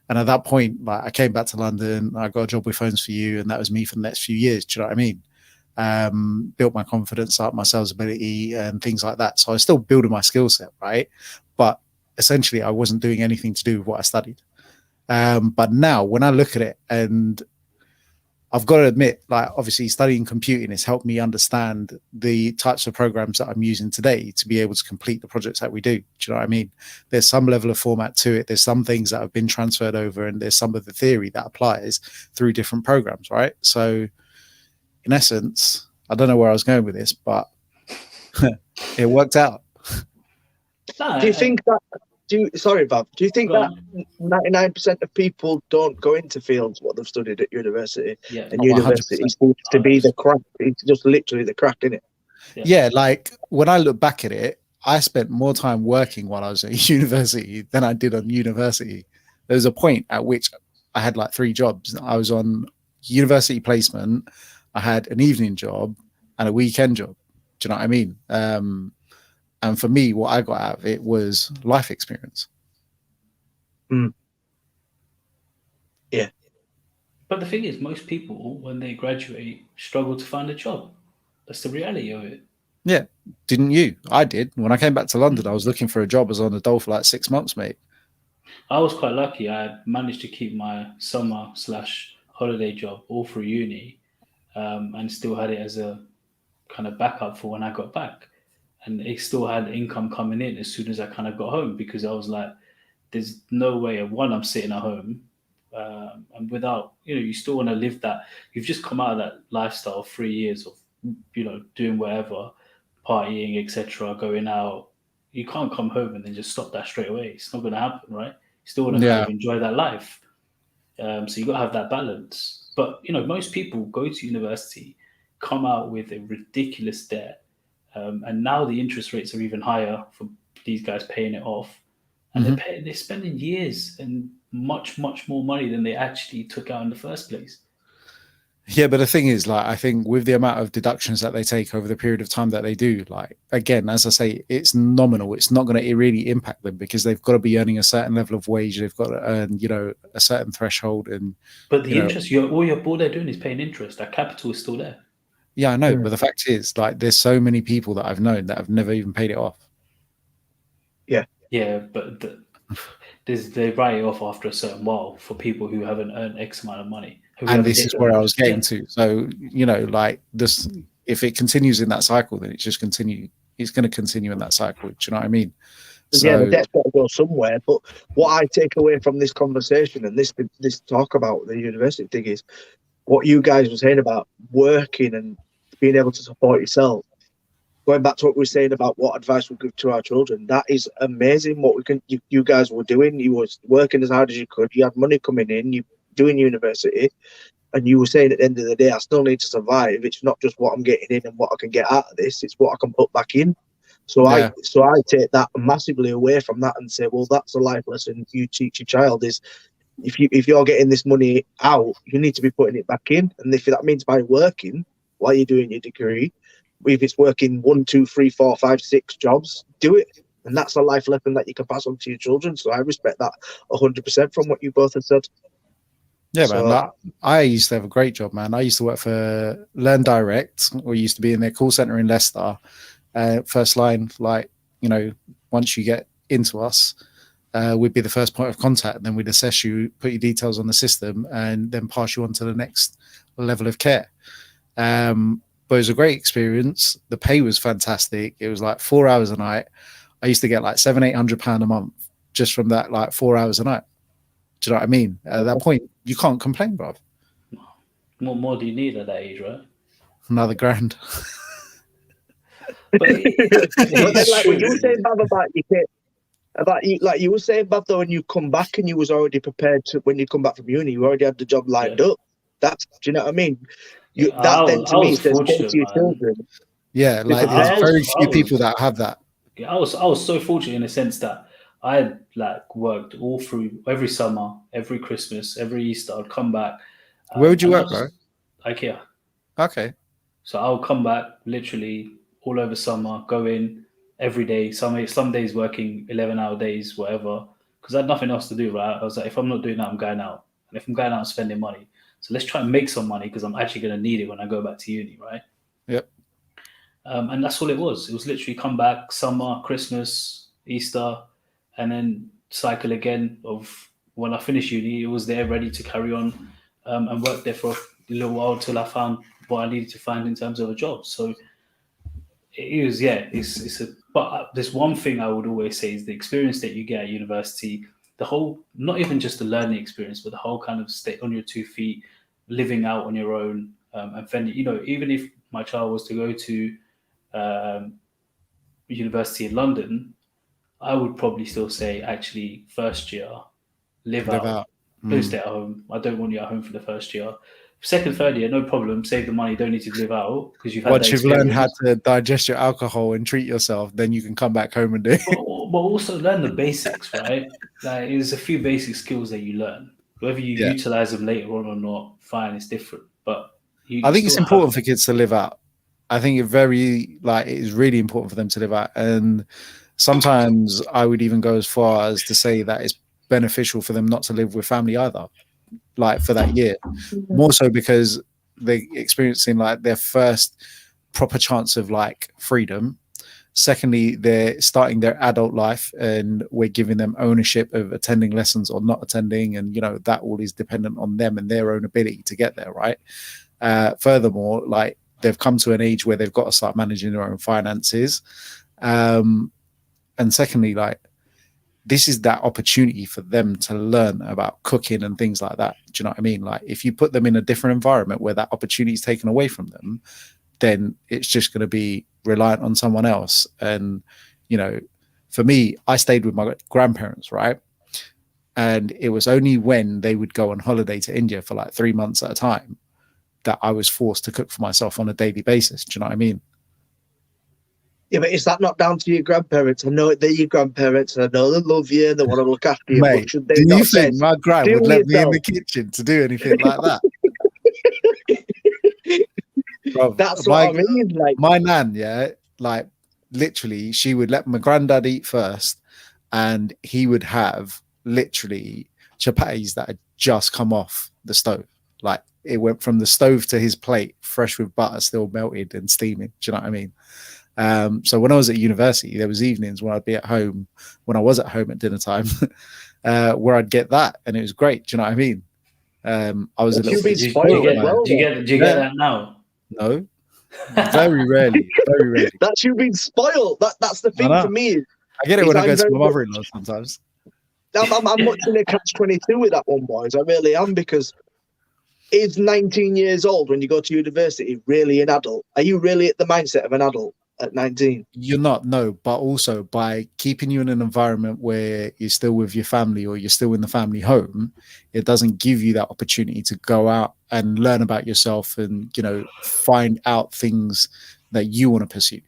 And at that point, like I came back to London, I got a job with Phones for You, and that was me for the next few years. Do you know what I mean? Built my confidence up, my sales ability, and things like that. So I was still building my skill set, right? But essentially, I wasn't doing anything to do with what I studied. But now, when I look at it, and I've got to admit, like obviously, studying computing has helped me understand the types of programs that I'm using today to be able to complete the projects that we do. Do you know what I mean? There's some level of format to it. There's some things that have been transferred over, and there's some of the theory that applies through different programs, right? So in essence, I don't know where I was going with this, but it worked out. No, Do you think that? Sorry, Bob. Do you think Go that on. 99% of people don't go into fields what they've studied at university, Yeah. and Oh, university 100%. seems to be the crack? It's just literally the crack, isn't it? Yeah, like when I look back at it, I spent more time working while I was at university than I did on university. There was a point at which I had like 3 jobs. I was on university placement, I had an evening job and a weekend job. Do you know what I mean? And for me, what I got out of it was life experience. Yeah. But the thing is, most people, when they graduate, struggle to find a job. That's the reality of it. Yeah. Didn't you? I did. When I came back to London, I was looking for a job. I was on the dole for like 6 months, mate. I was quite lucky. I managed to keep my summer/holiday job all through uni, and still had it as a kind of backup for when I got back. And it still had income coming in as soon as I kind of got home, because I was like, there's no way of one, I'm sitting at home. And without, you still want to live that. You've just come out of that lifestyle, 3 years of, doing whatever, partying, etc., going out. You can't come home and then just stop that straight away. It's not going to happen, right? You still want to kind Yeah. of enjoy that life. So you got to have that balance. But, most people go to university, come out with a ridiculous debt. And now the interest rates are even higher for these guys paying it off. And they're spending years and much, much more money than they actually took out in the first place. Yeah, but the thing is, like, I think with the amount of deductions that they take over the period of time that they do, like, again, as I say, it's nominal. It's not going to really impact them because they've got to be earning a certain level of wage. They've got to earn, a certain threshold. And But the interest, all they're doing is paying interest. That capital is still there. yeah, I know. But the fact is, like, there's so many people that I've known that have never even paid it off. Yeah, but they write it off after a certain while for people who haven't earned X amount of money. Who we And have this is addicted where I on. was getting Yeah. to. So, you know, like this, if it continues in that cycle, then it's just continue. It's going to continue in that cycle. Do you know what I mean? Yeah, the So, debt's got to go somewhere. But what I take away from this conversation and this talk about the university thing is what you guys were saying about working and being able to support yourself. Going back to what we were saying about what advice we give to our children, that is amazing. What you guys were doing, you was working as hard as you could. You had money coming in. You doing university, and you were saying at the end of the day, I still need to survive. It's not just what I'm getting in and what I can get out of this. It's what I can put back in. So yeah, I take that massively away from that and say, well, that's a life lesson you teach your child is if you're getting this money out, you need to be putting it back in. And if that means by working while you're doing your degree, if it's working 1, 2, 3, 4, 5, 6 jobs, do it. And that's a life lesson that you can pass on to your children. So I respect that 100% from what you both have said. yeah, So, man. Like, I used to have a great job, man. I used to work for Learn Direct, or used to be in their call center in Leicester. First line, like, you know, once you get into us, we'd be the first point of contact. Then we'd assess you, put your details on the system, and then pass you on to the next level of care. But it was a great experience. The pay was fantastic. It was like 4 hours a night. I used to get like £700-800 a month just from that, like 4 hours a night. Do you know what I mean? At that point, you can't complain, bro. What more do you need at that age, right? Another grand. But but then, like true. what you were saying, Bav, like you were saying, Bav, though, when you come back and you was already prepared to, when you come back from uni, you already had the job lined up. That's, do you know what I mean? I was says fortunate, to your man. children. Yeah, like prepared. there's very few people that have that. Yeah, I was so fortunate in the sense that I had like worked all through every summer, every Christmas, every Easter. I'd come back. Where would you and I work, bro? IKEA. Okay. So I'll come back literally all over summer, go in every day. Some days working 11-hour days, whatever, because I had nothing else to do. Right? I was like, if I'm not doing that, I'm going out. And if I'm going out, I'm spending money. So let's try and make some money because I'm actually going to need it when I go back to uni, right? Yep. And that's all it was. It was literally come back, summer, Christmas, Easter, and then cycle again of when I finished uni, it was there ready to carry on and work there for a little while until I found what I needed to find in terms of a job. So it was, yeah, it's a, but there's one thing I would always say is the experience that you get at university, the whole, not even just the learning experience, but the whole kind of stay on your 2 feet, living out on your own, and then, you know, even if my child was to go to university in London, I would probably still say actually first year, live out. Please stay at home. I don't want you at home for the first year. Second, third year, no problem. Save the money. Don't need to live out because you've had Once that you've learned how experience. to digest your alcohol and treat yourself, then you can come back home and do it. But also learn the basics, right? Like there's a few basic skills that you learn. Whether you Yeah. utilize them later on or not, fine, it's different. But I think it's still important for kids to live out. I think it is really important for them to live out. And sometimes I would even go as far as to say that it's beneficial for them not to live with family either, like for that year. More so because they're experiencing like their first proper chance of like freedom. Secondly, they're starting their adult life and we're giving them ownership of attending lessons or not attending. And, you know, that all is dependent on them and their own ability to get there, right? Furthermore, like they've come to an age where they've got to start managing their own finances. And secondly, like this is that opportunity for them to learn about cooking and things like that. Do you know what I mean? Like if you put them in a different environment where that opportunity is taken away from them, then it's just going to be reliant on someone else. And, you know, for me, I stayed with my grandparents, right? And it was only when they would go on holiday to India for like 3 months at a time that I was forced to cook for myself on a daily basis. Do you know what I mean? Yeah, but is that not down to your grandparents? I know they're your grandparents, and I know they love you and they want to look after you. Mate, but should they do you not think say, my gran do would let me in yourself? the kitchen to do anything like that? Bro, That's what I mean. Like, my nan, yeah, like literally, she would let my granddad eat first, and he would have literally chapatis that had just come off the stove. Like it went from the stove to his plate, fresh with butter, still melted and steaming. Do you know what I mean? So when I was at university, there was evenings when I'd be at home, when I was at home at dinner time, where I'd get that, and it was great. Do you know what I mean? I was a You've little been bit spoiled spoiled as by well. Do you get that now? No, very rarely, very rarely. That's you being spoiled. That's the thing know. for me. I get it Is when I I'm go to very my much- mother-in-law sometimes. I'm much in a catch-22 with that one, boys. I really am, because is 19 years old when you go to university really an adult? Are you really at the mindset of an adult at 19? You're not, no, but also by keeping you in an environment where you're still with your family or you're still in the family home, it doesn't give you that opportunity to go out and learn about yourself and, find out things that you want to pursue.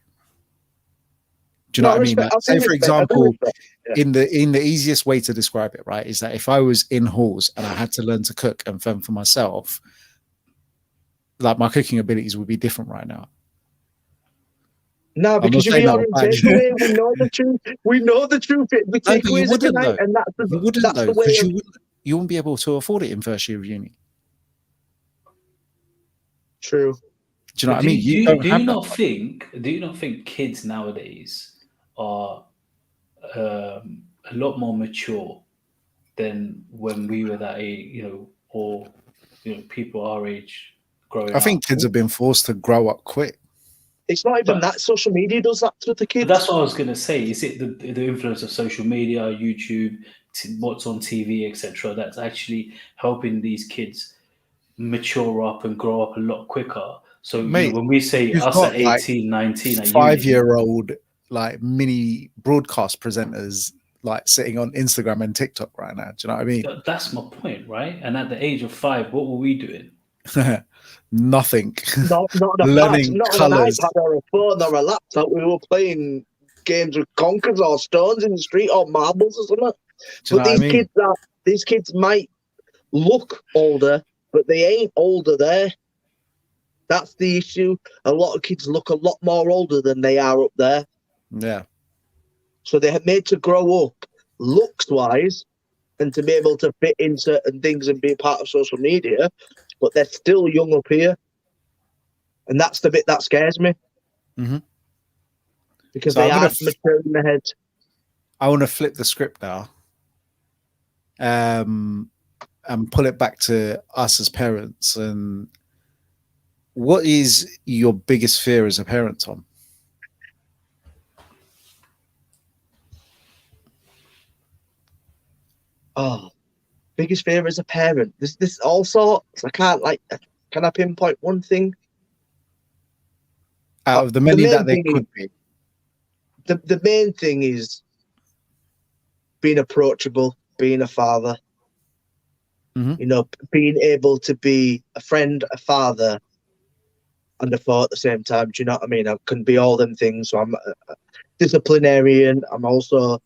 Do you know what I mean? Like, say, for example, in the easiest way to describe it, right, is that if I was in halls and I had to learn to cook and fend for myself, like my cooking abilities would be different right now. No, because you'd be on takeaway. We know the truth. We know the truth. We takeaways every night, and that's the way. You wouldn't be able to afford it in first year of uni. True. Do you know what I mean? Do you not think kids nowadays are a lot more mature than when we were that age, or people our age growing up? I think kids have been forced to grow up quick. It's not even that. Social media does that to the kids. But that's what I was going to say. Is it the influence of social media, YouTube, what's on TV, etc., that's actually helping these kids mature up and grow up a lot quicker? So Mate, when we say us at 18, 19, at 5-year-old like mini broadcast presenters like sitting on Instagram and TikTok right now. Do you know what I mean? That's my point, right? And at the age of 5, what were we doing? Nothing. Not learning colours. Not an iPad or a phone or a laptop. We were playing games with conkers or stones in the street or marbles or something. But these kids might look older, but they ain't older there. That's the issue. A lot of kids look a lot more older than they are up there. Yeah. So they're made to grow up looks-wise and to be able to fit in certain things and be part of social media, but they're still young up here. And that's the bit that scares me. Mm-hmm. Because they aren't mature in the head. I want to flip the script now. And pull it back to us as parents. And what is your biggest fear as a parent, Tom? Oh, biggest fear as a parent. This all sorts. Can I pinpoint one thing? Out of the many that there could be. The main thing is being approachable, being a father. Mm-hmm. Being able to be a friend, a father, and a foe at the same time. Do you know what I mean? I can be all them things. So I'm a disciplinarian. I'm also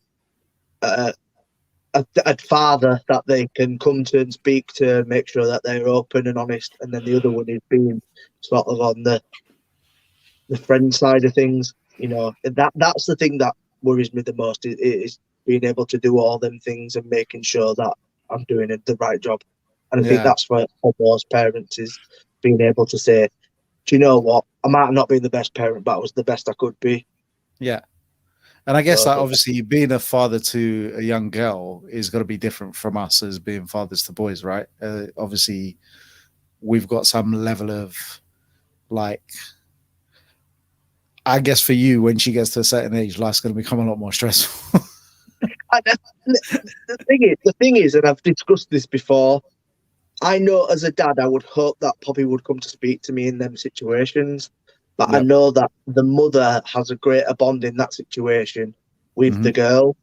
a father that they can come to and speak to, make sure that they're open and honest. And then the other one is being sort of on the friend side of things. That's the thing that worries me the most is being able to do all them things and making sure that I'm doing the right job. And I think that's for most parents is being able to say, do you know what? I might not be the best parent, but I was the best I could be. Yeah. And I guess obviously being a father to a young girl is going to be different from us as being fathers to boys, right? Obviously, we've got some level of I guess for you, when she gets to a certain age, life's going to become a lot more stressful. The thing is, and I've discussed this before, I know as a dad, I would hope that Poppy would come to speak to me in them situations. But I know that the mother has a greater bond in that situation with the girl.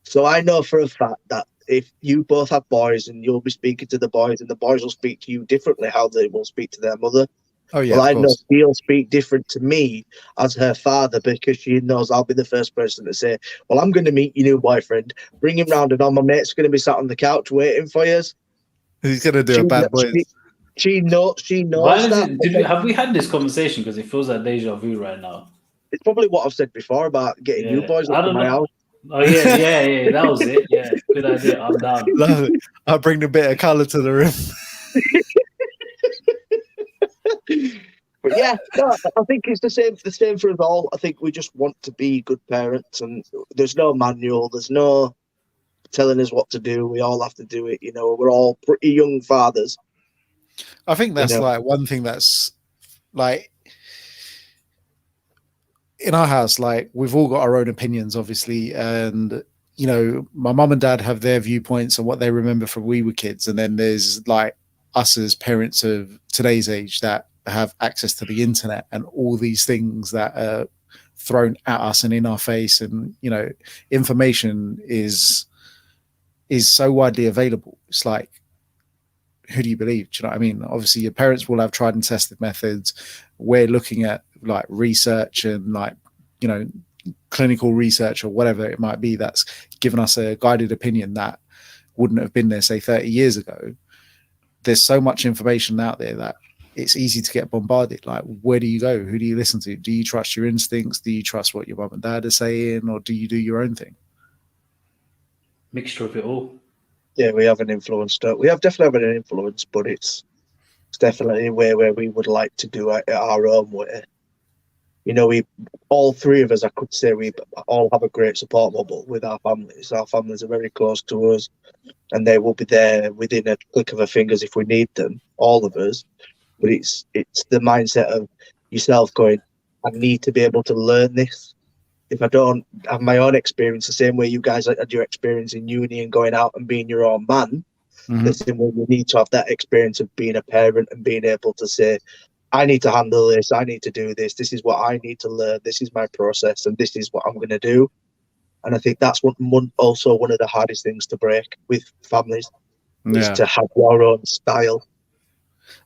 So I know for a fact that if you both have boys and you'll be speaking to the boys and the boys will speak to you differently how they will speak to their mother. Oh, yeah. Well, I know she'll speak different to me as her father because she knows I'll be the first person to say, well, I'm going to meet your new boyfriend, bring him round and all my mates are going to be sat on the couch waiting for you. He's going to do a bad boy. She knows that. Have we had this conversation? Because it feels like deja vu right now. It's probably what I've said before about getting you boys up to my house. Oh, yeah, that was it. Yeah, good idea. I'm down. Love it. I'll bring a bit of colour to the room. But yeah, no, I think it's the same for us all. I think we just want to be good parents, and there's no manual, there's no telling us what to do. We all have to do it. You know, we're all pretty young fathers. I think that's You know. like one thing that's like in our house, like we've all got our own opinions, obviously, and you know, my mum and dad have their viewpoints and what they remember from we were kids, and then there's like us as parents of today's age that have access to the internet and all these things that are thrown at us and in our face, and you know, information is so widely available. It's like, who do you believe? Do you know what I mean? Obviously, your parents will have tried and tested methods. We're looking at like research and like, you know, clinical research or whatever it might be that's given us a guided opinion that wouldn't have been there, say, 30 years ago. There's so much information out there that it's easy to get bombarded. Like, where do you go? Who do you listen to? Do you trust your instincts? Do you trust what your mum and dad are saying? Or do you do your own thing? Mixture of it all. Yeah, we have an influence. We have definitely an influence, but it's definitely a way where we would like to do it our own way. You know, we all three of us, I could say, we all have a great support bubble with our families. Our families are very close to us, and they will be there within a click of a fingers if we need them, all of us. But it's the mindset of yourself going, I need to be able to learn this. If I don't have my own experience, the same way you guys had your experience in uni and going out and being your own man, the same way you need to have that experience of being a parent and being able to say, I need to handle this, I need to do this, this is what I need to learn, this is my process, and this is what I'm going to do. And I think that's also one of the hardest things to break with families, is to have your own style.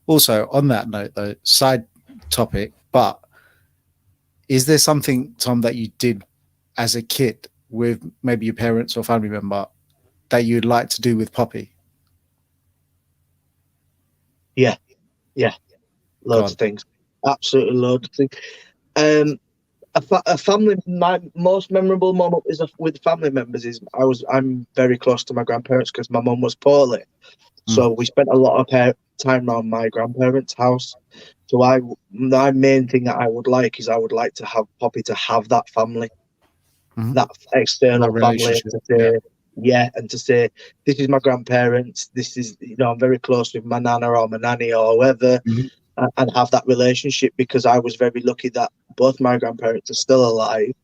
Also, on that note, though, side topic, but is there something, Tom, that you did as a kid with maybe your parents or family member that you'd like to do with Poppy? Yeah. Loads of things. Absolutely loads of things. A family, my most memorable moment is with family members is I'm very close to my grandparents because my mum was poorly. So we spent a lot of time around my grandparents' house. So my main thing that I would like to have Poppy to have that family, that external family, to say, and to say, this is my grandparents, this is, you know, I'm very close with my nana or my nanny or whoever, and have that relationship, because I was very lucky that both my grandparents are still alive,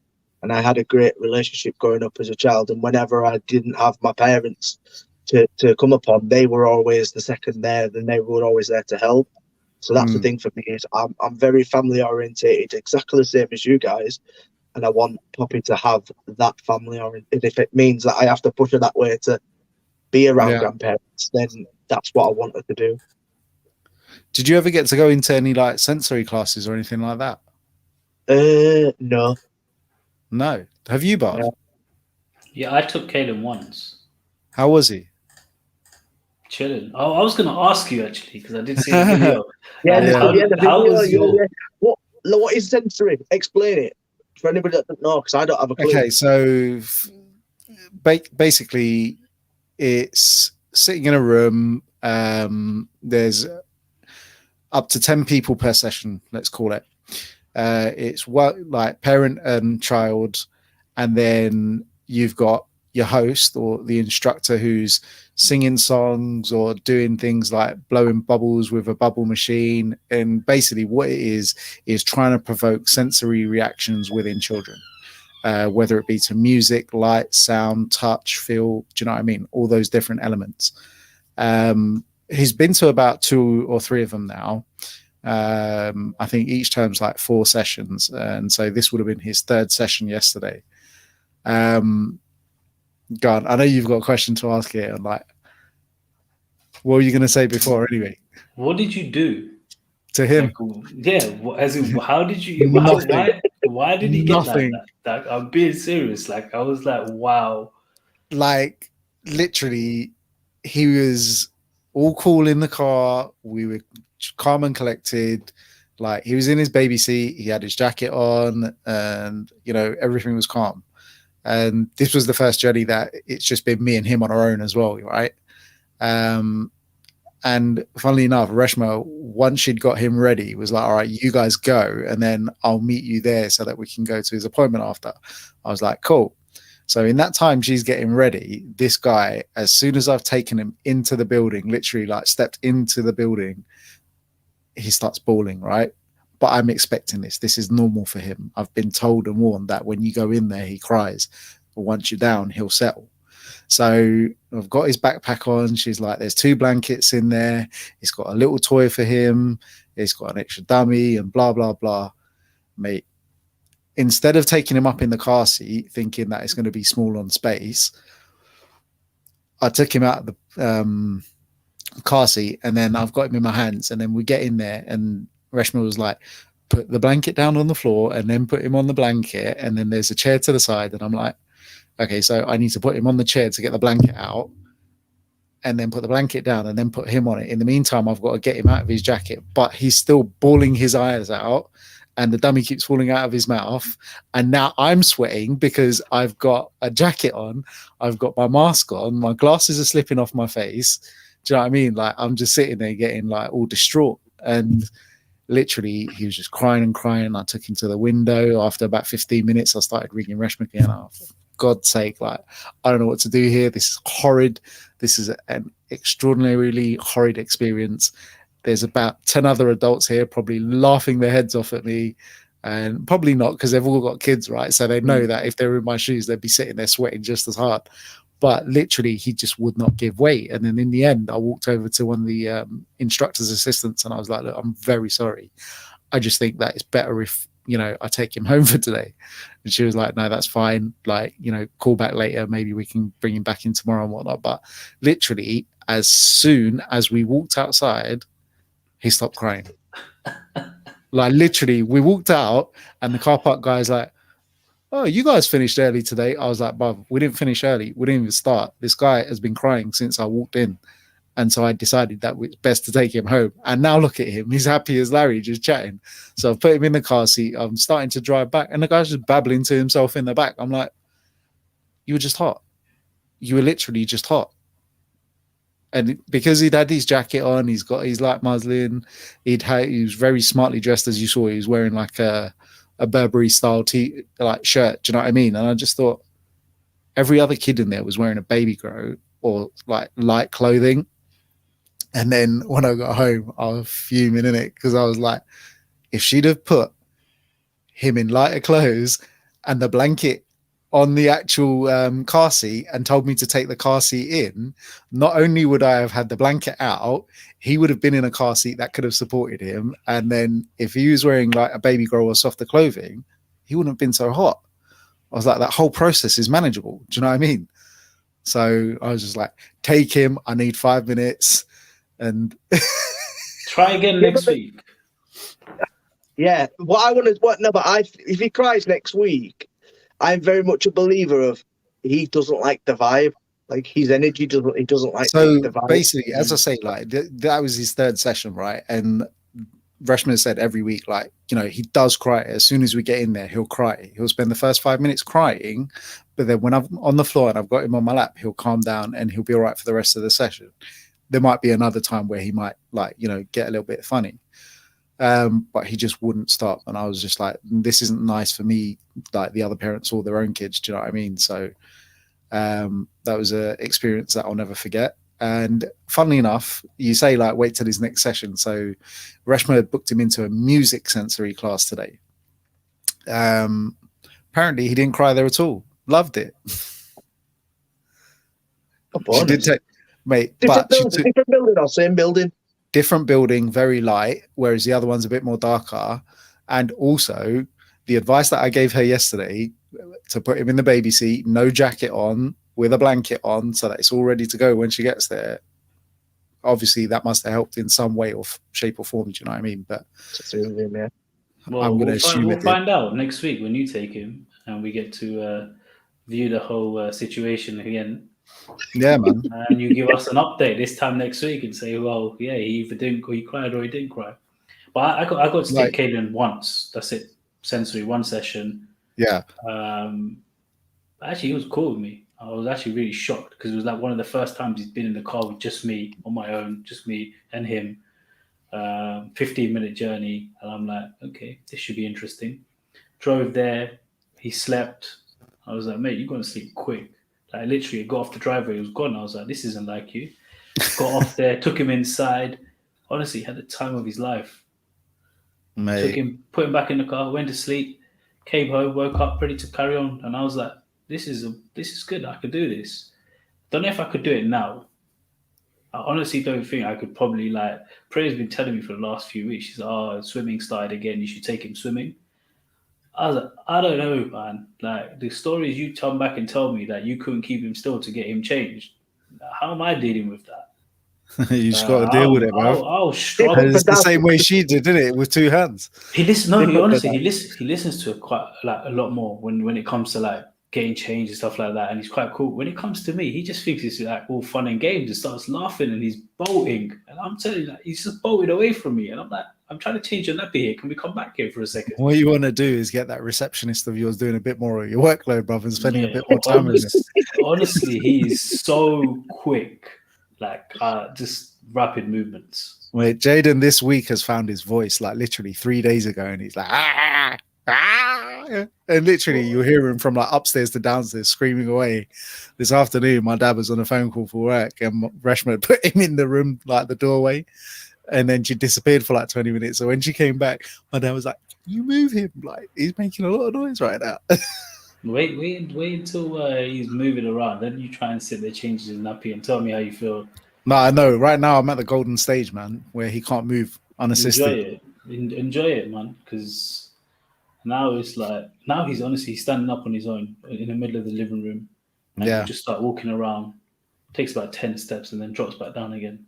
and I had a great relationship growing up as a child. And whenever I didn't have my parents to come upon, they were always the second there, and they were always there to help. So that's the thing for me, is I'm very family orientated, exactly the same as you guys, and I want Poppy to have that family oriented. If it means that I have to push her that way to be around grandparents, then that's what I want her to do. Did you ever get to go into any like sensory classes or anything like that? No. Have you, Bart? No. Yeah, I took Caden once. How was he? Chilling. Oh, I was going to ask you actually, because I did see the video. The video. How was your... What is sensory? Explain it for anybody that doesn't know, because I don't have a clue. Okay, so basically, it's sitting in a room. There's up to 10 people per session, let's call it. It's like parent and child, and then you've got your host or the instructor who's singing songs or doing things like blowing bubbles with a bubble machine. And basically what it is trying to provoke sensory reactions within children, whether it be to music, light, sound, touch, feel, do you know what I mean? All those different elements. He's been to about 2 or 3 of them now. I think each term's like 4 sessions. And so this would have been his 3rd session yesterday. God, I know you've got a question to ask here. Like, what were you going to say before anyway? What did you do to him? Like, as in, how did you? Why did he get like that? I'm being serious. Like, I was like, wow. Like, literally, he was all cool in the car. We were calm and collected. Like, he was in his baby seat. He had his jacket on, and you know, everything was calm. And this was the first journey that it's just been me and him on our own as well, right? And funnily enough, Reshma, once she'd got him ready, was like, all right, you guys go, and then I'll meet you there so that we can go to his appointment after. I was like, cool. So in that time she's getting ready, this guy, as soon as I've taken him into the building, literally like stepped into the building, he starts bawling, right? But I'm expecting this. This is normal for him. I've been told and warned that when you go in there, he cries. But once you're down, he'll settle. So I've got his backpack on. She's like, there's 2 blankets in there. He's got a little toy for him. He's got an extra dummy and blah, blah, blah. Mate, instead of taking him up in the car seat, thinking that it's going to be small on space, I took him out of the car seat, and then I've got him in my hands, and then we get in there, and Reshma was like, put the blanket down on the floor and then put him on the blanket, and then there's a chair to the side, and I'm like, okay, so I need to put him on the chair to get the blanket out, and then put the blanket down, and then put him on it. In the meantime, I've got to get him out of his jacket, but he's still bawling his eyes out, and the dummy keeps falling out of his mouth. And now I'm sweating because I've got a jacket on, I've got my mask on, my glasses are slipping off my face. Do you know what I mean? Like, I'm just sitting there getting like all distraught. And literally, he was just crying and crying. I took him to the window. After about 15 minutes, I started ringing Reshma again. Oh, for God's sake, like, I don't know what to do here. This is horrid. This is an extraordinarily horrid experience. There's about 10 other adults here probably laughing their heads off at me. And probably not, because they've all got kids, right? So they know that if they were in my shoes, they'd be sitting there sweating just as hard. But literally, he just would not give way. And then in the end, I walked over to one of the instructor's assistants, and I was like, look, I'm very sorry. I just think that it's better if, I take him home for today. And she was like, no, that's fine. Like, call back later. Maybe we can bring him back in tomorrow and whatnot. But literally, as soon as we walked outside, he stopped crying. Like, literally, we walked out, and the car park guy's like, oh, you guys finished early today. I was like, bruv, we didn't finish early. We didn't even start. This guy has been crying since I walked in. And so I decided that it's best to take him home. And now look at him. He's happy as Larry, just chatting. So I've put him in the car seat. I'm starting to drive back. And the guy's just babbling to himself in the back. I'm like, you were just hot. You were literally just hot. And because he'd had his jacket on, he's got his light muslin. He was very smartly dressed, as you saw. He was wearing like a Burberry style shirt. Do you know what I mean? And I just thought every other kid in there was wearing a baby grow or like light clothing. And then when I got home, I was fuming in it, because I was like, if she'd have put him in lighter clothes and the blanket on the actual car seat and told me to take the car seat in, not only would I have had the blanket out, he would have been in a car seat that could have supported him. And then if he was wearing like a baby grow or softer clothing, he wouldn't have been so hot. I was like, that whole process is manageable. Do you know what I mean? So I was just like, take him. I need 5 minutes. And try again next week. Yeah. If he cries next week, I'm very much a believer of he doesn't like the vibe. Like, his energy doesn't like the vibe. Basically, as I say, like that was his 3rd session, right? And Reshma said every week, like, he does cry. As soon as we get in there, he'll cry. He'll spend the first 5 minutes crying, but then when I'm on the floor and I've got him on my lap, he'll calm down and he'll be all right for the rest of the session. There might be another time where he might, like, get a little bit funny. But he just wouldn't stop. And I was just like, this isn't nice for me. Like, the other parents saw their own kids. Do you know what I mean? So that was an experience that I'll never forget. And funnily enough, you say, like, wait till his next session. So Reshma had booked him into a music sensory class today. Apparently he didn't cry there at all. Loved it. She did take, mate, different building or same building? Different building, very light, whereas the other one's a bit more darker. And also, the advice that I gave her yesterday, to put him in the baby seat, no jacket on, with a blanket on, so that it's all ready to go when she gets there. Obviously, that must have helped in some way or shape or form. Do you know what I mean? But yeah. Well, I'm going to assume we'll find out next week when you take him and we get to view the whole situation again. Yeah, man. And you give us an update this time next week and say, well, yeah, he either didn't, or he cried, or he didn't cry. But I got to take Caden once. That's it. Sensory, one session. Yeah. Actually, he was cool with me. I was actually really shocked, because it was like one of the first times he's been in the car with just me on my own, just me and him. 15-minute journey, and I'm like, okay, this should be interesting. Drove there, he slept, I was like, mate, you're going to sleep quick. Like, literally, got off the driveway, he was gone. I was like, this isn't like you. Got off there, took him inside. Honestly, he had the time of his life. Took him, put him back in the car, went to sleep, came home, woke up, ready to carry on. And I was like, this is good. I could do this. Don't know if I could do it now. I honestly don't think I could probably like. Prayer's been telling me for the last few weeks. She's like, oh, swimming started again. You should take him swimming. I was like, I don't know, man. Like the stories you come back and tell me that you couldn't keep him still to get him changed. How am I dealing with that? You just got to deal with it, bro. I'll struggle. And it's the same way she did, didn't it? With 2 hands. He listens. No, he honestly, he listens to it quite like a lot more when it comes to like getting changed and stuff like that. And he's quite cool. When it comes to me, he just thinks it's like all fun and games and starts laughing and he's bolting. And I'm telling you, like, he's just bolted away from me. And I'm like, I'm trying to change your nappy here. Can we come back here for a second? What you want to do is get that receptionist of yours doing a bit more of your workload, brother, and spending a bit more time with him. Honestly, he's so quick. Like just rapid movements. Wait, Jaden this week has found his voice like literally 3 days ago, and he's like, ah, ah, and literally you hear him from like upstairs to downstairs screaming away. This afternoon, my dad was on a phone call for work, and Reshma had put him in the room, like the doorway, and then she disappeared for like 20 minutes. So when she came back, my dad was like, "You move him, like he's making a lot of noise right now." Wait until he's moving around. Then you try and sit there, change his nappy, and tell me how you feel. No, I know. Right now, I'm at the golden stage, man, where he can't move unassisted. Enjoy it, man. Because now it's like he's standing up on his own in the middle of the living room, and he'll just start walking around. Takes about 10 steps and then drops back down again.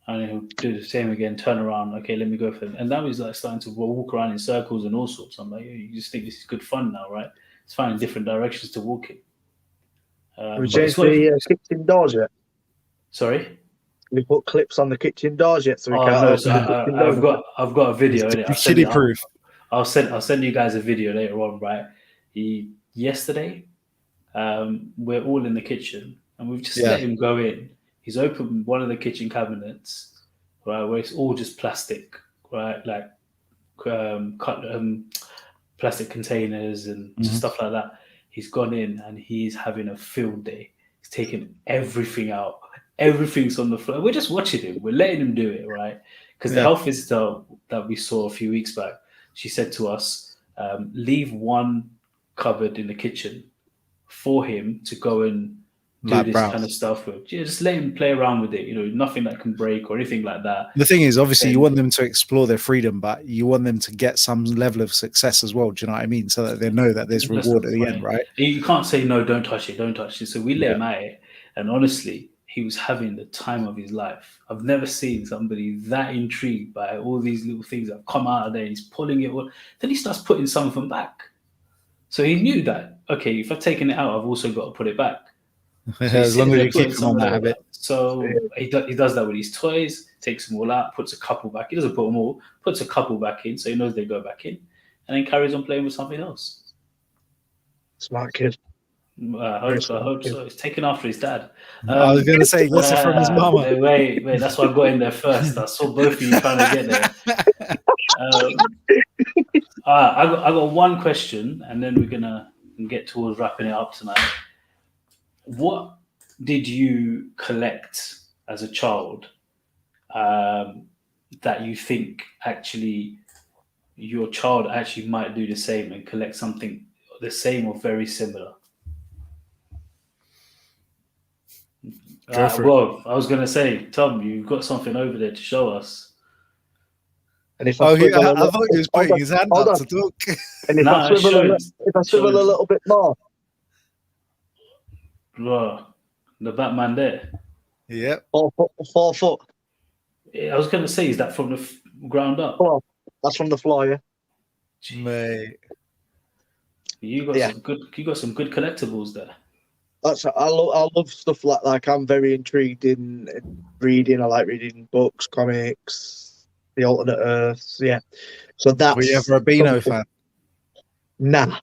And then he'll do the same again. Turn around. Okay, let me go for him. And now he's like starting to walk around in circles and all sorts. I'm like, you just think this is good fun now, right? It's finding different directions to walk in. Have you changed the kitchen doors yet? Sorry? Have you put clips on the kitchen doors yet? So we can't no, so I've got a video in it. Kitty proof. I'll send you guys a video later on, right? Yesterday, we're all in the kitchen and we've just let him go in. He's opened one of the kitchen cabinets, right, where it's all just plastic, right? Like plastic containers and stuff like that. He's gone in and he's having a field day. He's taken everything out. Everything's on the floor. We're just watching him. We're letting him do it, right? Because the health visitor that we saw a few weeks back, she said to us, leave one cupboard in the kitchen for him to go and do this kind of stuff with. Yeah, just let him play around with it. Nothing that can break or anything like that. The thing is, obviously, you want them to explore their freedom, but you want them to get some level of success as well. Do you know what I mean? So that they know that there's reward at the end, right? You can't say, no, don't touch it. So we let him at it. And honestly, he was having the time of his life. I've never seen somebody that intrigued by all these little things that come out of there. He's pulling it. Then he starts putting something back. So he knew that, okay, if I've taken it out, I've also got to put it back. So as long as you keep him on that habit. So he does that with his toys, takes them all out, puts a couple back. He doesn't put them all, puts a couple back in, so he knows they go back in, and then carries on playing with something else. Smart kid. I hope so. He's taking after his dad. I was going to say, gets it from his mama. Wait, that's why I got in there first. I saw both of you trying to get there. I got one question, and then we're gonna get towards wrapping it up tonight. What did you collect as a child that you think actually your child actually might do the same and collect something the same or very similar? Well, I was going to say, Tom, you've got something over there to show us. And if I thought he was putting his hand up to talk. And if I swivel a little bit more. Bro, the Batman there. Yep. 4 foot. I was going to say, is that from the ground up? Floor. That's from the floor, yeah. Mate. You got some good collectibles there. I love stuff like I'm very intrigued in reading. I like reading books, comics, the alternate Earths. Yeah. So that's. Were you ever a Beano fan? Nah.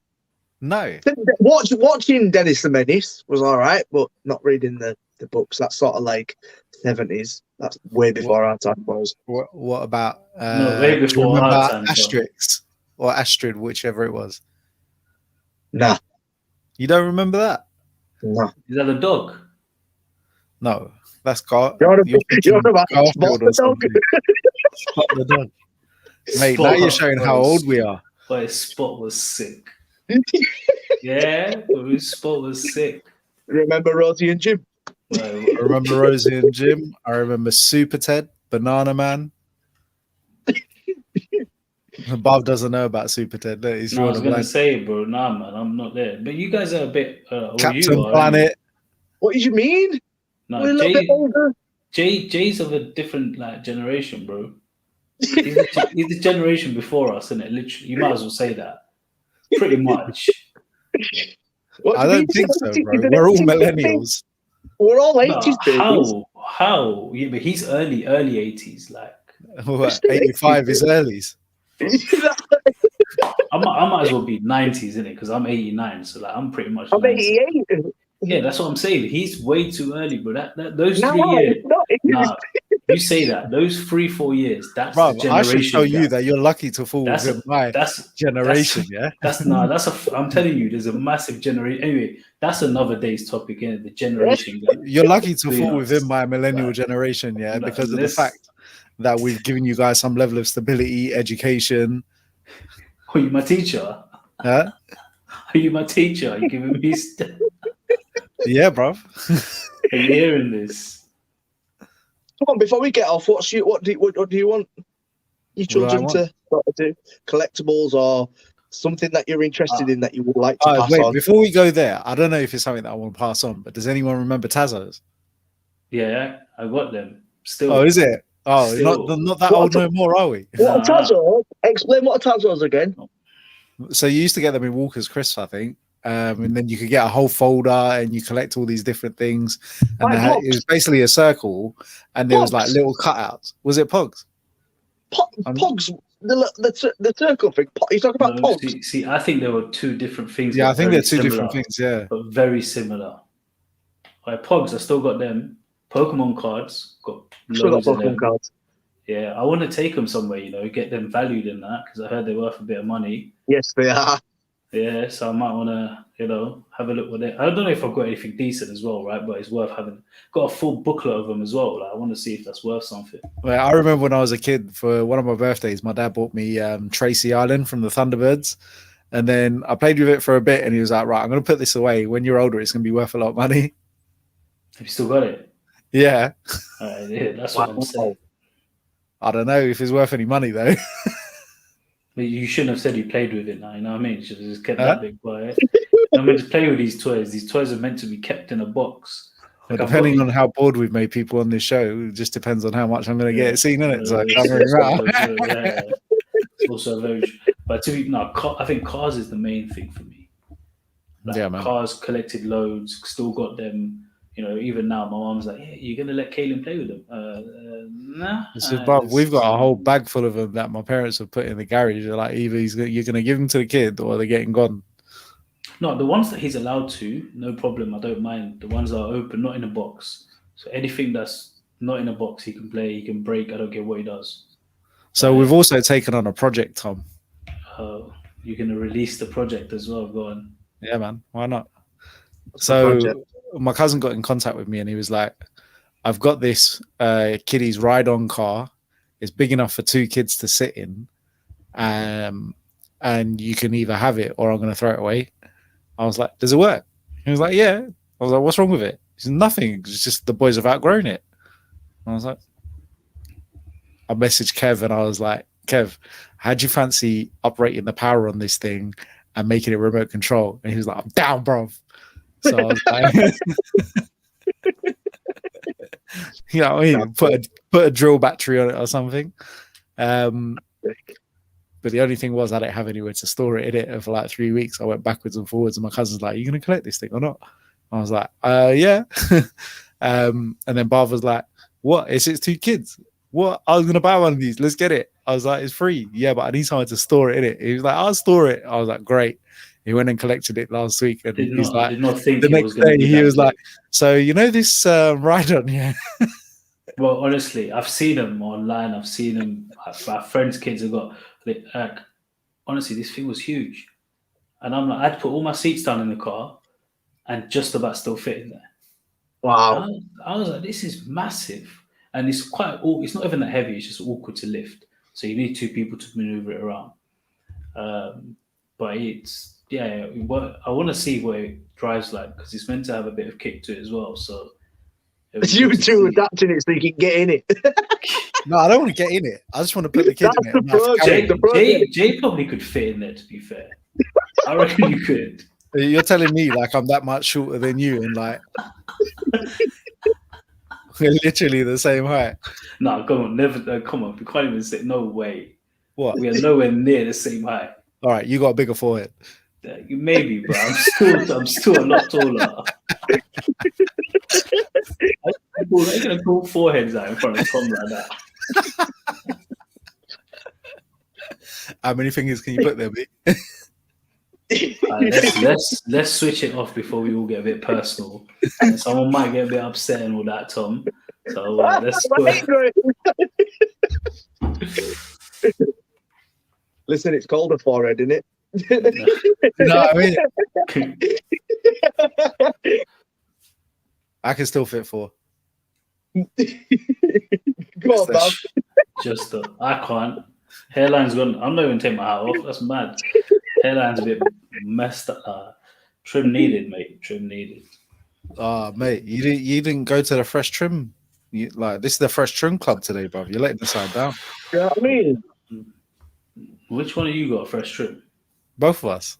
No. Watching Dennis the Menace was all right, but not reading the books. That's sort of like 70s. That's way before our time was. What about no, way before our time, Asterix or Astrid, whichever it was? Nah. You don't remember that? No. Is that the dog? No, that's You're you're thinking about Spot Garfield or the dog. something. Spot the dog. Mate, now Spot. you're showing how old we are. But Spot was sick. Yeah, but Spot was sick. Remember Rosie and Jim? I remember Rosie and Jim. I remember Super Ted, Banana Man. Bob doesn't know about Super Ted. No, he's No, I was drawing a gonna blank. say, bro, nah, man, I'm not there. But you guys are a bit. Well, Captain you are, Planet. What do you mean? We're a No, little bit older. Jay's of a different like generation, bro. He's the generation before us, isn't it? Literally, you might as well say that. Pretty much. What I do you don't mean? think so, Is it bro. We're all 80s? millennials. We're all No, 80s babies. how? Yeah, but he's early 80s. Like, What, 85 is earlies. I might as well be 90s, innit? Because I'm 89, so like I'm pretty much. I'm 90s. 88. Yeah, that's what I'm saying. He's way too early, bro. Those No, 3 years. it's not. Nah, you say that. Those 3-4 years. That's Bro, the I should show generation. you that you're lucky to fall That's within my that's generation, yeah? I'm telling you, there's a massive generation. Anyway, that's another day's topic, in the generation gap. You're lucky to between fall us. within my millennial Like, generation, yeah, like, because of the let's- fact that we've given you guys some level of stability, education. Are you my teacher? Huh? Are you my teacher? Are you giving me Yeah, bro. Are you hearing this? Come on, before we get off, what do you want your What do I children want? to sort of do? Collectibles or something that you're interested in that you would like to pass Wait, on? before we go there, I don't know if it's something that I want to pass on, but does anyone remember Tazos? Yeah, I got them. Still. Oh, is it? Oh, Still. not that What old a- no more, are we? What a Nah. Tazo? Explain what a Tazo is again. So you used to get them in Walker's Crisp, I think. And then you could get a whole folder and you collect all these different things. And Like it was basically a circle and there was like Pogs. little cutouts. Was it Pogs? Pogs, the circle thing. You talking about No, Pogs? see, I think there were two different things. Yeah, but I think very they're two different similar, things, yeah. but very similar. Like Pogs, I still got them. Pokemon cards, got Still got loads of Pokemon them. cards. Yeah, I want to take them somewhere, get them valued in that because I heard they're worth a bit of money. Yes, they are. Yeah, so I might want to, have a look with it. I don't know if I've got anything decent as well, right? But it's worth having. Got a full booklet of them as well. Like, I want to see if that's worth something. Well, I remember when I was a kid, for one of my birthdays, my dad bought me Tracy Island from the Thunderbirds. And then I played with it for a bit and he was like, right, I'm going to put this away. When you're older, it's going to be worth a lot of money. Have you still got it? Yeah. Yeah, that's what I'm saying. I don't know if it's worth any money, though. But you shouldn't have said you played with it now, you know what I mean? You should have just kept Huh? that bit quiet. I'm meant to play with these toys. These toys are meant to be kept in a box. Well, depending on how bored we've made people on this show, it just depends on how much I'm going to get it seen, innit? So it can't really matter. Yeah. It's also very. But I think cars is the main thing for me. Like, Yeah, man. Cars collected loads, still got them. Even now, my mom's like, "Yeah, you're gonna let Kaylin play with them?" Nah. This is, bruv, we've got a whole bag full of them that my parents have put in the garage. They're like, either you're going to give them to the kid or they're getting gone. No, the ones that he's allowed to, no problem. I don't mind. The ones that are open, not in a box. So anything that's not in a box, he can play, he can break. I don't care what he does. So we've also taken on a project, Tom. You're gonna release the project as well. Go on. Yeah, man. Why not? What's the project? My cousin got in contact with me and he was like, I've got this kiddie's ride-on car. It's big enough for 2 kids to sit in. And you can either have it or I'm going to throw it away. I was like, does it work? He was like, yeah. I was like, what's wrong with it? He said, nothing. It's just the boys have outgrown it. And I was like, I messaged Kev and I was like, Kev, how'd you fancy operating the power on this thing and making it remote control? And he was like, I'm down, bro. So I was like, you know what I mean? Put a drill battery on it or something. But the only thing was I didn't have anywhere to store it in it. And for like 3 weeks, I went backwards and forwards. And my cousin's like, are you going to collect this thing or not? I was like, yeah. And then Barb was like, what? It's 2 kids. What? I was going to buy one of these. Let's get it. I was like, it's free. Yeah, but I need someone to store it in it. He was like, I'll store it. I was like, great. He went and collected it last week. And he's like, did not think the next day he was like, so this ride-on, yeah. Well, honestly, I've seen them online. I've seen them. My friends' kids have got. Honestly, this thing was huge, and I'm like, I'd put all my seats down in the car, and just about still fitting there. Wow. I was like, this is massive, and it's it's not even that heavy. It's just awkward to lift, so you need two people to maneuver it around. But it's what I want to see what it drives like, because it's meant to have a bit of kick to it as well. So It's you two adapting it so you can get in it. No, I don't want to get in it. I just want to put the kid That's in it. the and have to carry project. Jay probably could fit in there. To be fair, I reckon you could. it. You're telling me like I'm that much shorter than you, and like we're literally the same height. No, come on, never. Come on, we can't even say no way. What? We are nowhere near the same height. All right, you got a bigger forehead. Maybe, but I'm still a lot taller. I'm gonna pull foreheads out in front of Tom like that. How many fingers can you put there, B? Let's switch it off before we all get a bit personal. And someone might get a bit upset and all that, Tom. So let's go. Listen, it's called a forehead, isn't it? You know what I mean? I can still fit 4. Go on, man. Just I can't. Hairline's gone. I'm not even taking my hat off. That's mad. Hairline's a bit messed up. Trim needed, mate. Trim needed. Mate, you didn't go to the fresh trim. This is the fresh trim club today, bro. You're letting the side down. You know what I mean? Which one of you got a fresh trim? Both of us.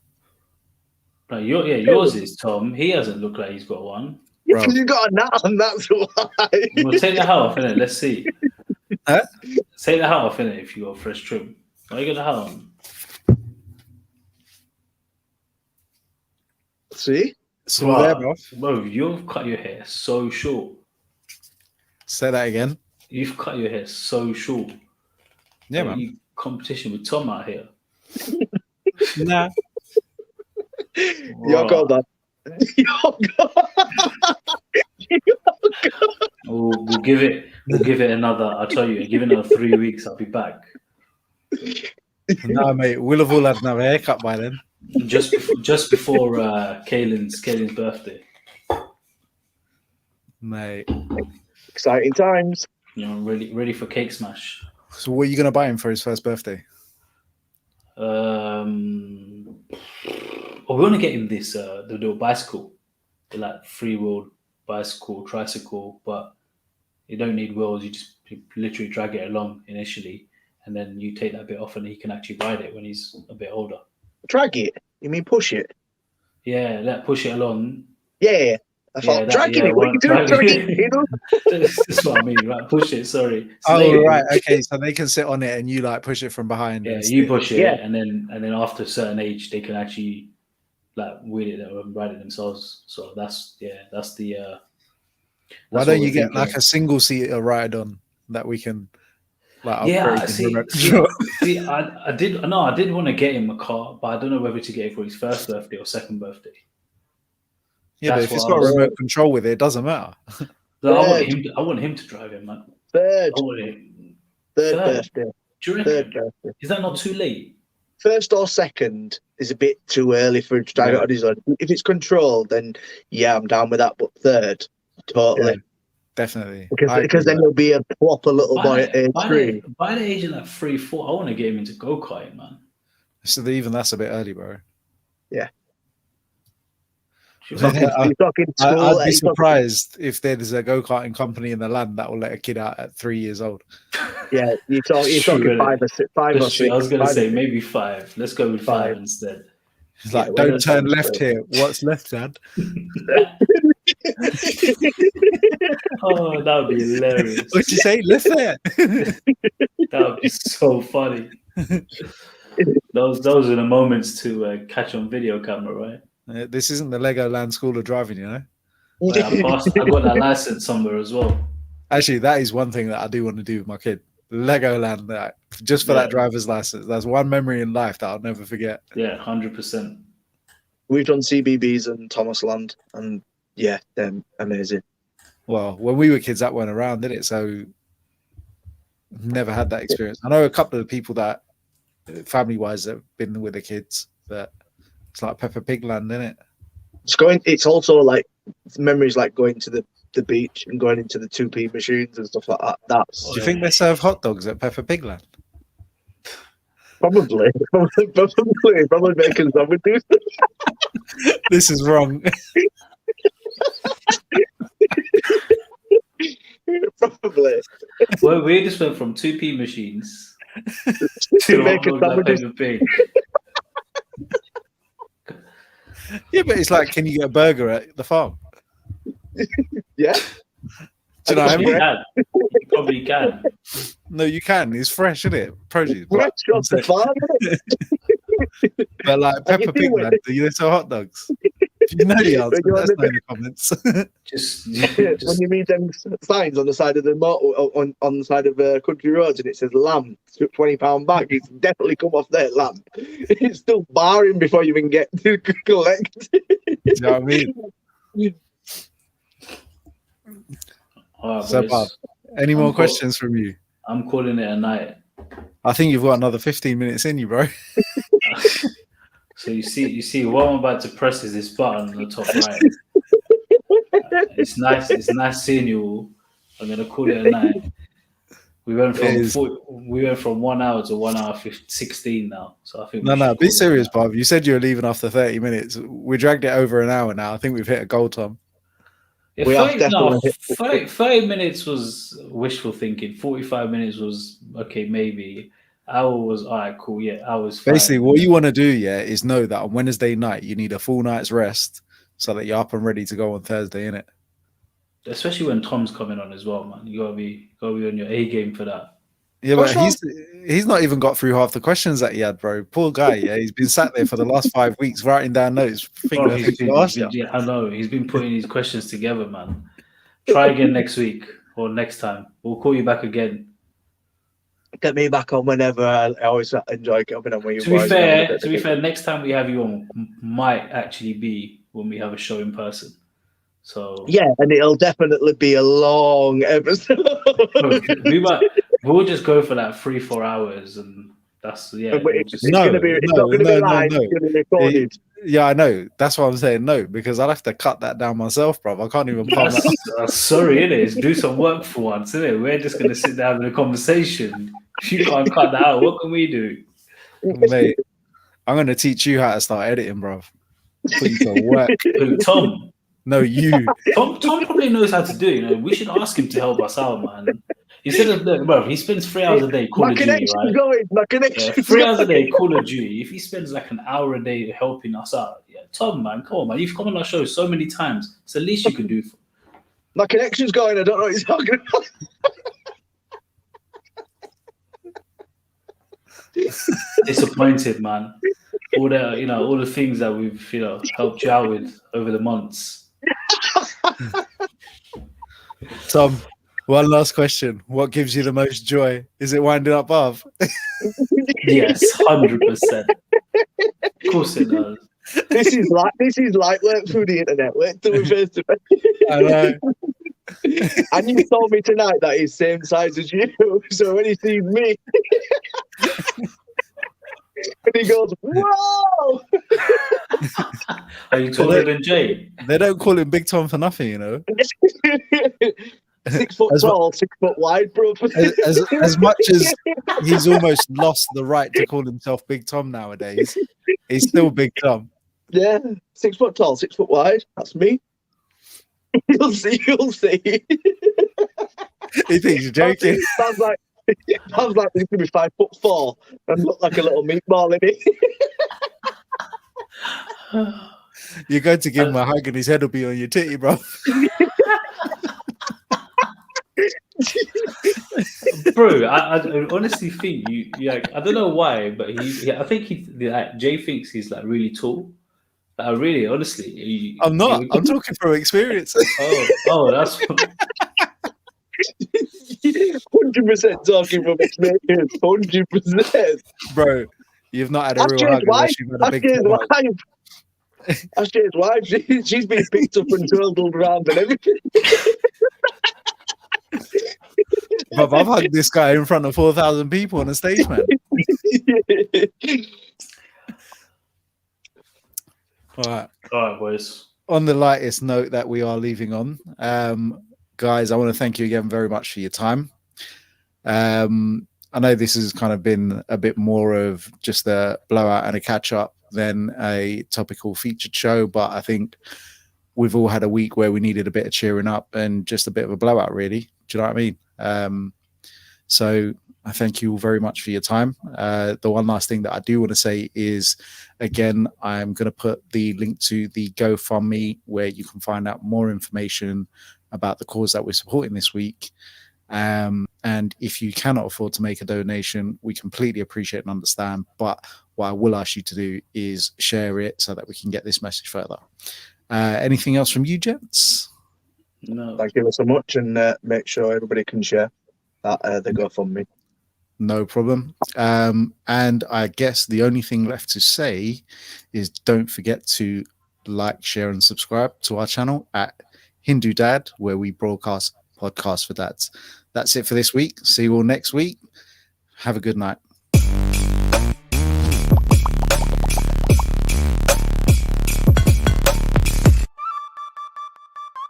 Like yours is Tom. He hasn't looked like he's got one. Bro. You got a nut on, that's why. Well, take the hat off, innit? Let's see. Huh? Take the hat off, innit, if you got a fresh trim. Why you got the hat on? See? So there, bro. Bro, you've cut your hair so short. Say that again. You've cut your hair so short. Yeah, Like, man. you competition with Tom out here. Nah. You're good, man. You're good. We'll give it another. I'll tell you, give it another 3 weeks. I'll be back. No, mate. We'll have all had another haircut by then. Just before Kaylin's birthday. Mate. Exciting times. You know, ready for cake smash. So what are you gonna buy him for his first birthday? We want to get him this the little bicycle, the like 3-wheeled bicycle, tricycle, but you don't need wheels. You just literally drag it along initially, and then you take that bit off, and he can actually ride it when he's a bit older. Drag it? You mean push it? Yeah, push it along. Yeah. I thought dragging it. What are you doing? Dragging it, you know? That's what I mean, right? Push it. Sorry. Right. Okay. So they can sit on it, and you like push it from behind. Yeah, you push it, and then after a certain age, they can actually like wheel it and ride it themselves. So that's the. Why don't you get like a single seater ride on that we can like upgrade? See, I did want to get him a car, but I don't know whether to get it for his first birthday or second birthday. Yeah, but if it's got a remote control with it, it doesn't matter. So I want him to drive it, man. Third birthday. birthday. Do you reckon? Is that not too late? First or second is a bit too early for him to drive it on his own. If it's controlled, then yeah, I'm down with that. But third, totally. Yeah, definitely. Because then he'll be a proper little boy at age 3. By the age of like 3, 4, I want to get him into go-karting, man. So even that's a bit early, bro. Yeah. I'd be surprised if there's a go-karting company in the land that will let a kid out at 3 years old. Yeah, you're talking 5 or 6. I was going to say maybe 5. Let's go with 5 instead. It's like, don't turn left here. What's left, Dad? Oh, that would be hilarious. What'd you say? Left there. That would be so funny. Those are the moments to catch on video camera, right? This isn't the Legoland School of Driving, you know? Well, I got that license somewhere as well. Actually, that is one thing that I do want to do with my kid. Legoland, just for that driver's license. That's one memory in life that I'll never forget. Yeah, 100%. We've done CBBS and Thomasland, and yeah, they're amazing. Well, when we were kids, that weren't around, did it? So never had that experience. I know a couple of people that, family-wise, have been with the kids, but it's like Peppa Pig Land, isn't it? It's also like memories like going to the beach and going into the 2p machines and stuff like that. That's Do you think they serve hot dogs at Peppa Pigland? probably making sandwiches. This is wrong. Probably. Well, we just went from 2p machines To to make hot a dogs at sandwich. Peppa Pig. Yeah, but it's like, can you get a burger at the farm? Yeah. Do you know what I You mean? can. You probably can. No, you can. It's fresh, isn't it? Produce. Fresh off the farm. But like How you Peppa Pig, doing? man, do you sell hot dogs? If you know the answer, When you're let us on know in the comments. Just When you read them signs on the side of the on the side of country roads and it says lamb, £20 bag, it's definitely come off there, lamb. It's still barring before you even get to collect. Do you know what I mean? All right, So, boys. Bob, any more cool. questions from you? I'm calling it a night. I think you've got another 15 minutes in you, bro. So you see what I'm about to press is this button on the top right. It's nice seeing you all. I'm gonna call it a night. We went from 1 hour to 1 hour 16 now. So I think we No, should be call it serious, a night. Bob. You said you were leaving after 30 minutes. We dragged it over an hour now. I think we've hit a goal, Tom. Yeah, We have 30, definitely 30 minutes was wishful thinking. 45 minutes was okay, maybe. Hour was all right, cool. Yeah, hours fine. Basically, what you want to do, yeah, is know that on Wednesday night, you need a full night's rest so that you're up and ready to go on Thursday, innit? Especially when Tom's coming on as well, man. You gotta be on your A game for that. Yeah, but What's he's not even got through half the questions that he had, bro. Poor guy, yeah. He's been sat there for the last 5 weeks writing down notes. Bro, yeah, I know. He's been putting these questions together, man. Try again next week or next time. We'll call you back again. get me back on whenever. I always enjoy coming on with you. To be fair, next time we have you on might actually be when we have a show in person. So yeah, and it'll definitely be a long episode. We'll just go for that 3-4 hours, and that's It's not going to be live. It's going to be recorded. Yeah, I know. That's why I'm saying no, because I'd have to cut that down myself, bro. I can't even palm that. Sorry, innit? Do some work for once, innit? We're just going to sit down having a conversation. If you can't cut that out, what can we do? Mate, I'm going to teach you how to start editing, bro. Put you to work. Who, Tom? No, you. Tom probably knows how to do it. You know, we should ask him to help us out, man. Instead of, bro, he spends 3 hours a day Call of Duty, right? My connection. 3 hours a day Call of Duty. If he spends like an hour a day helping us out, yeah, Tom, man, come on, man. You've come on our show so many times. It's the least you can do. My connection's going. I don't know what he's talking about. Disappointed, man. All the things that we've helped you out with over the months. Tom, one last question. What gives you the most joy? Is it winding up Bath? Yes, 100%. Of course it does. This is light work through the internet. Wait till we face to face. I know. And you told me tonight that he's same size as you. So when he sees me, and he goes, "Whoa!" Are you taller than Jay? They don't call him Big Tom for nothing, you know. 6 foot tall, 6 foot wide, bro. As much as he's almost lost the right to call himself Big Tom nowadays, he's still Big Tom. Yeah, 6 foot tall, 6 foot wide. That's me. You'll see. He thinks you're joking. Sounds like he's going to be 5'4" and look like a little meatball in it. You're going to give him a hug and his head will be on your titty, bro. Bro, I honestly think you like, I don't know why, but I think Jay thinks he's like really tall. Really, honestly, I'm not. I'm talking from experience. Oh, that's 100% talking from experience. 100%. Bro, you've not had a real hug unless you've had a big hug. That's Jay's wife. She's been picked up and twirled around and everything. But I've hugged this guy in front of 4,000 people on a stage, man. All right, boys. on the lightest note that we are leaving on, guys, I want to thank you again very much for your time. I know this has kind of been a bit more of just a blowout and a catch up than a topical featured show, but I think we've all had a week where we needed a bit of cheering up and just a bit of a blowout, really. Do you know what I mean? So I thank you all very much for your time. The one last thing that I do want to say is, again, I'm going to put the link to the GoFundMe where you can find out more information about the cause that we're supporting this week. And if you cannot afford to make a donation, we completely appreciate and understand. But what I will ask you to do is share it so that we can get this message further. Anything else from you, gents? No. Thank you so much, and make sure everybody can share that the GoFundMe. No problem. And I guess the only thing left to say is don't forget to like, share, and subscribe to our channel at HinduDad, where we broadcast podcasts for dads. That's it for this week. See you all next week. Have a good night.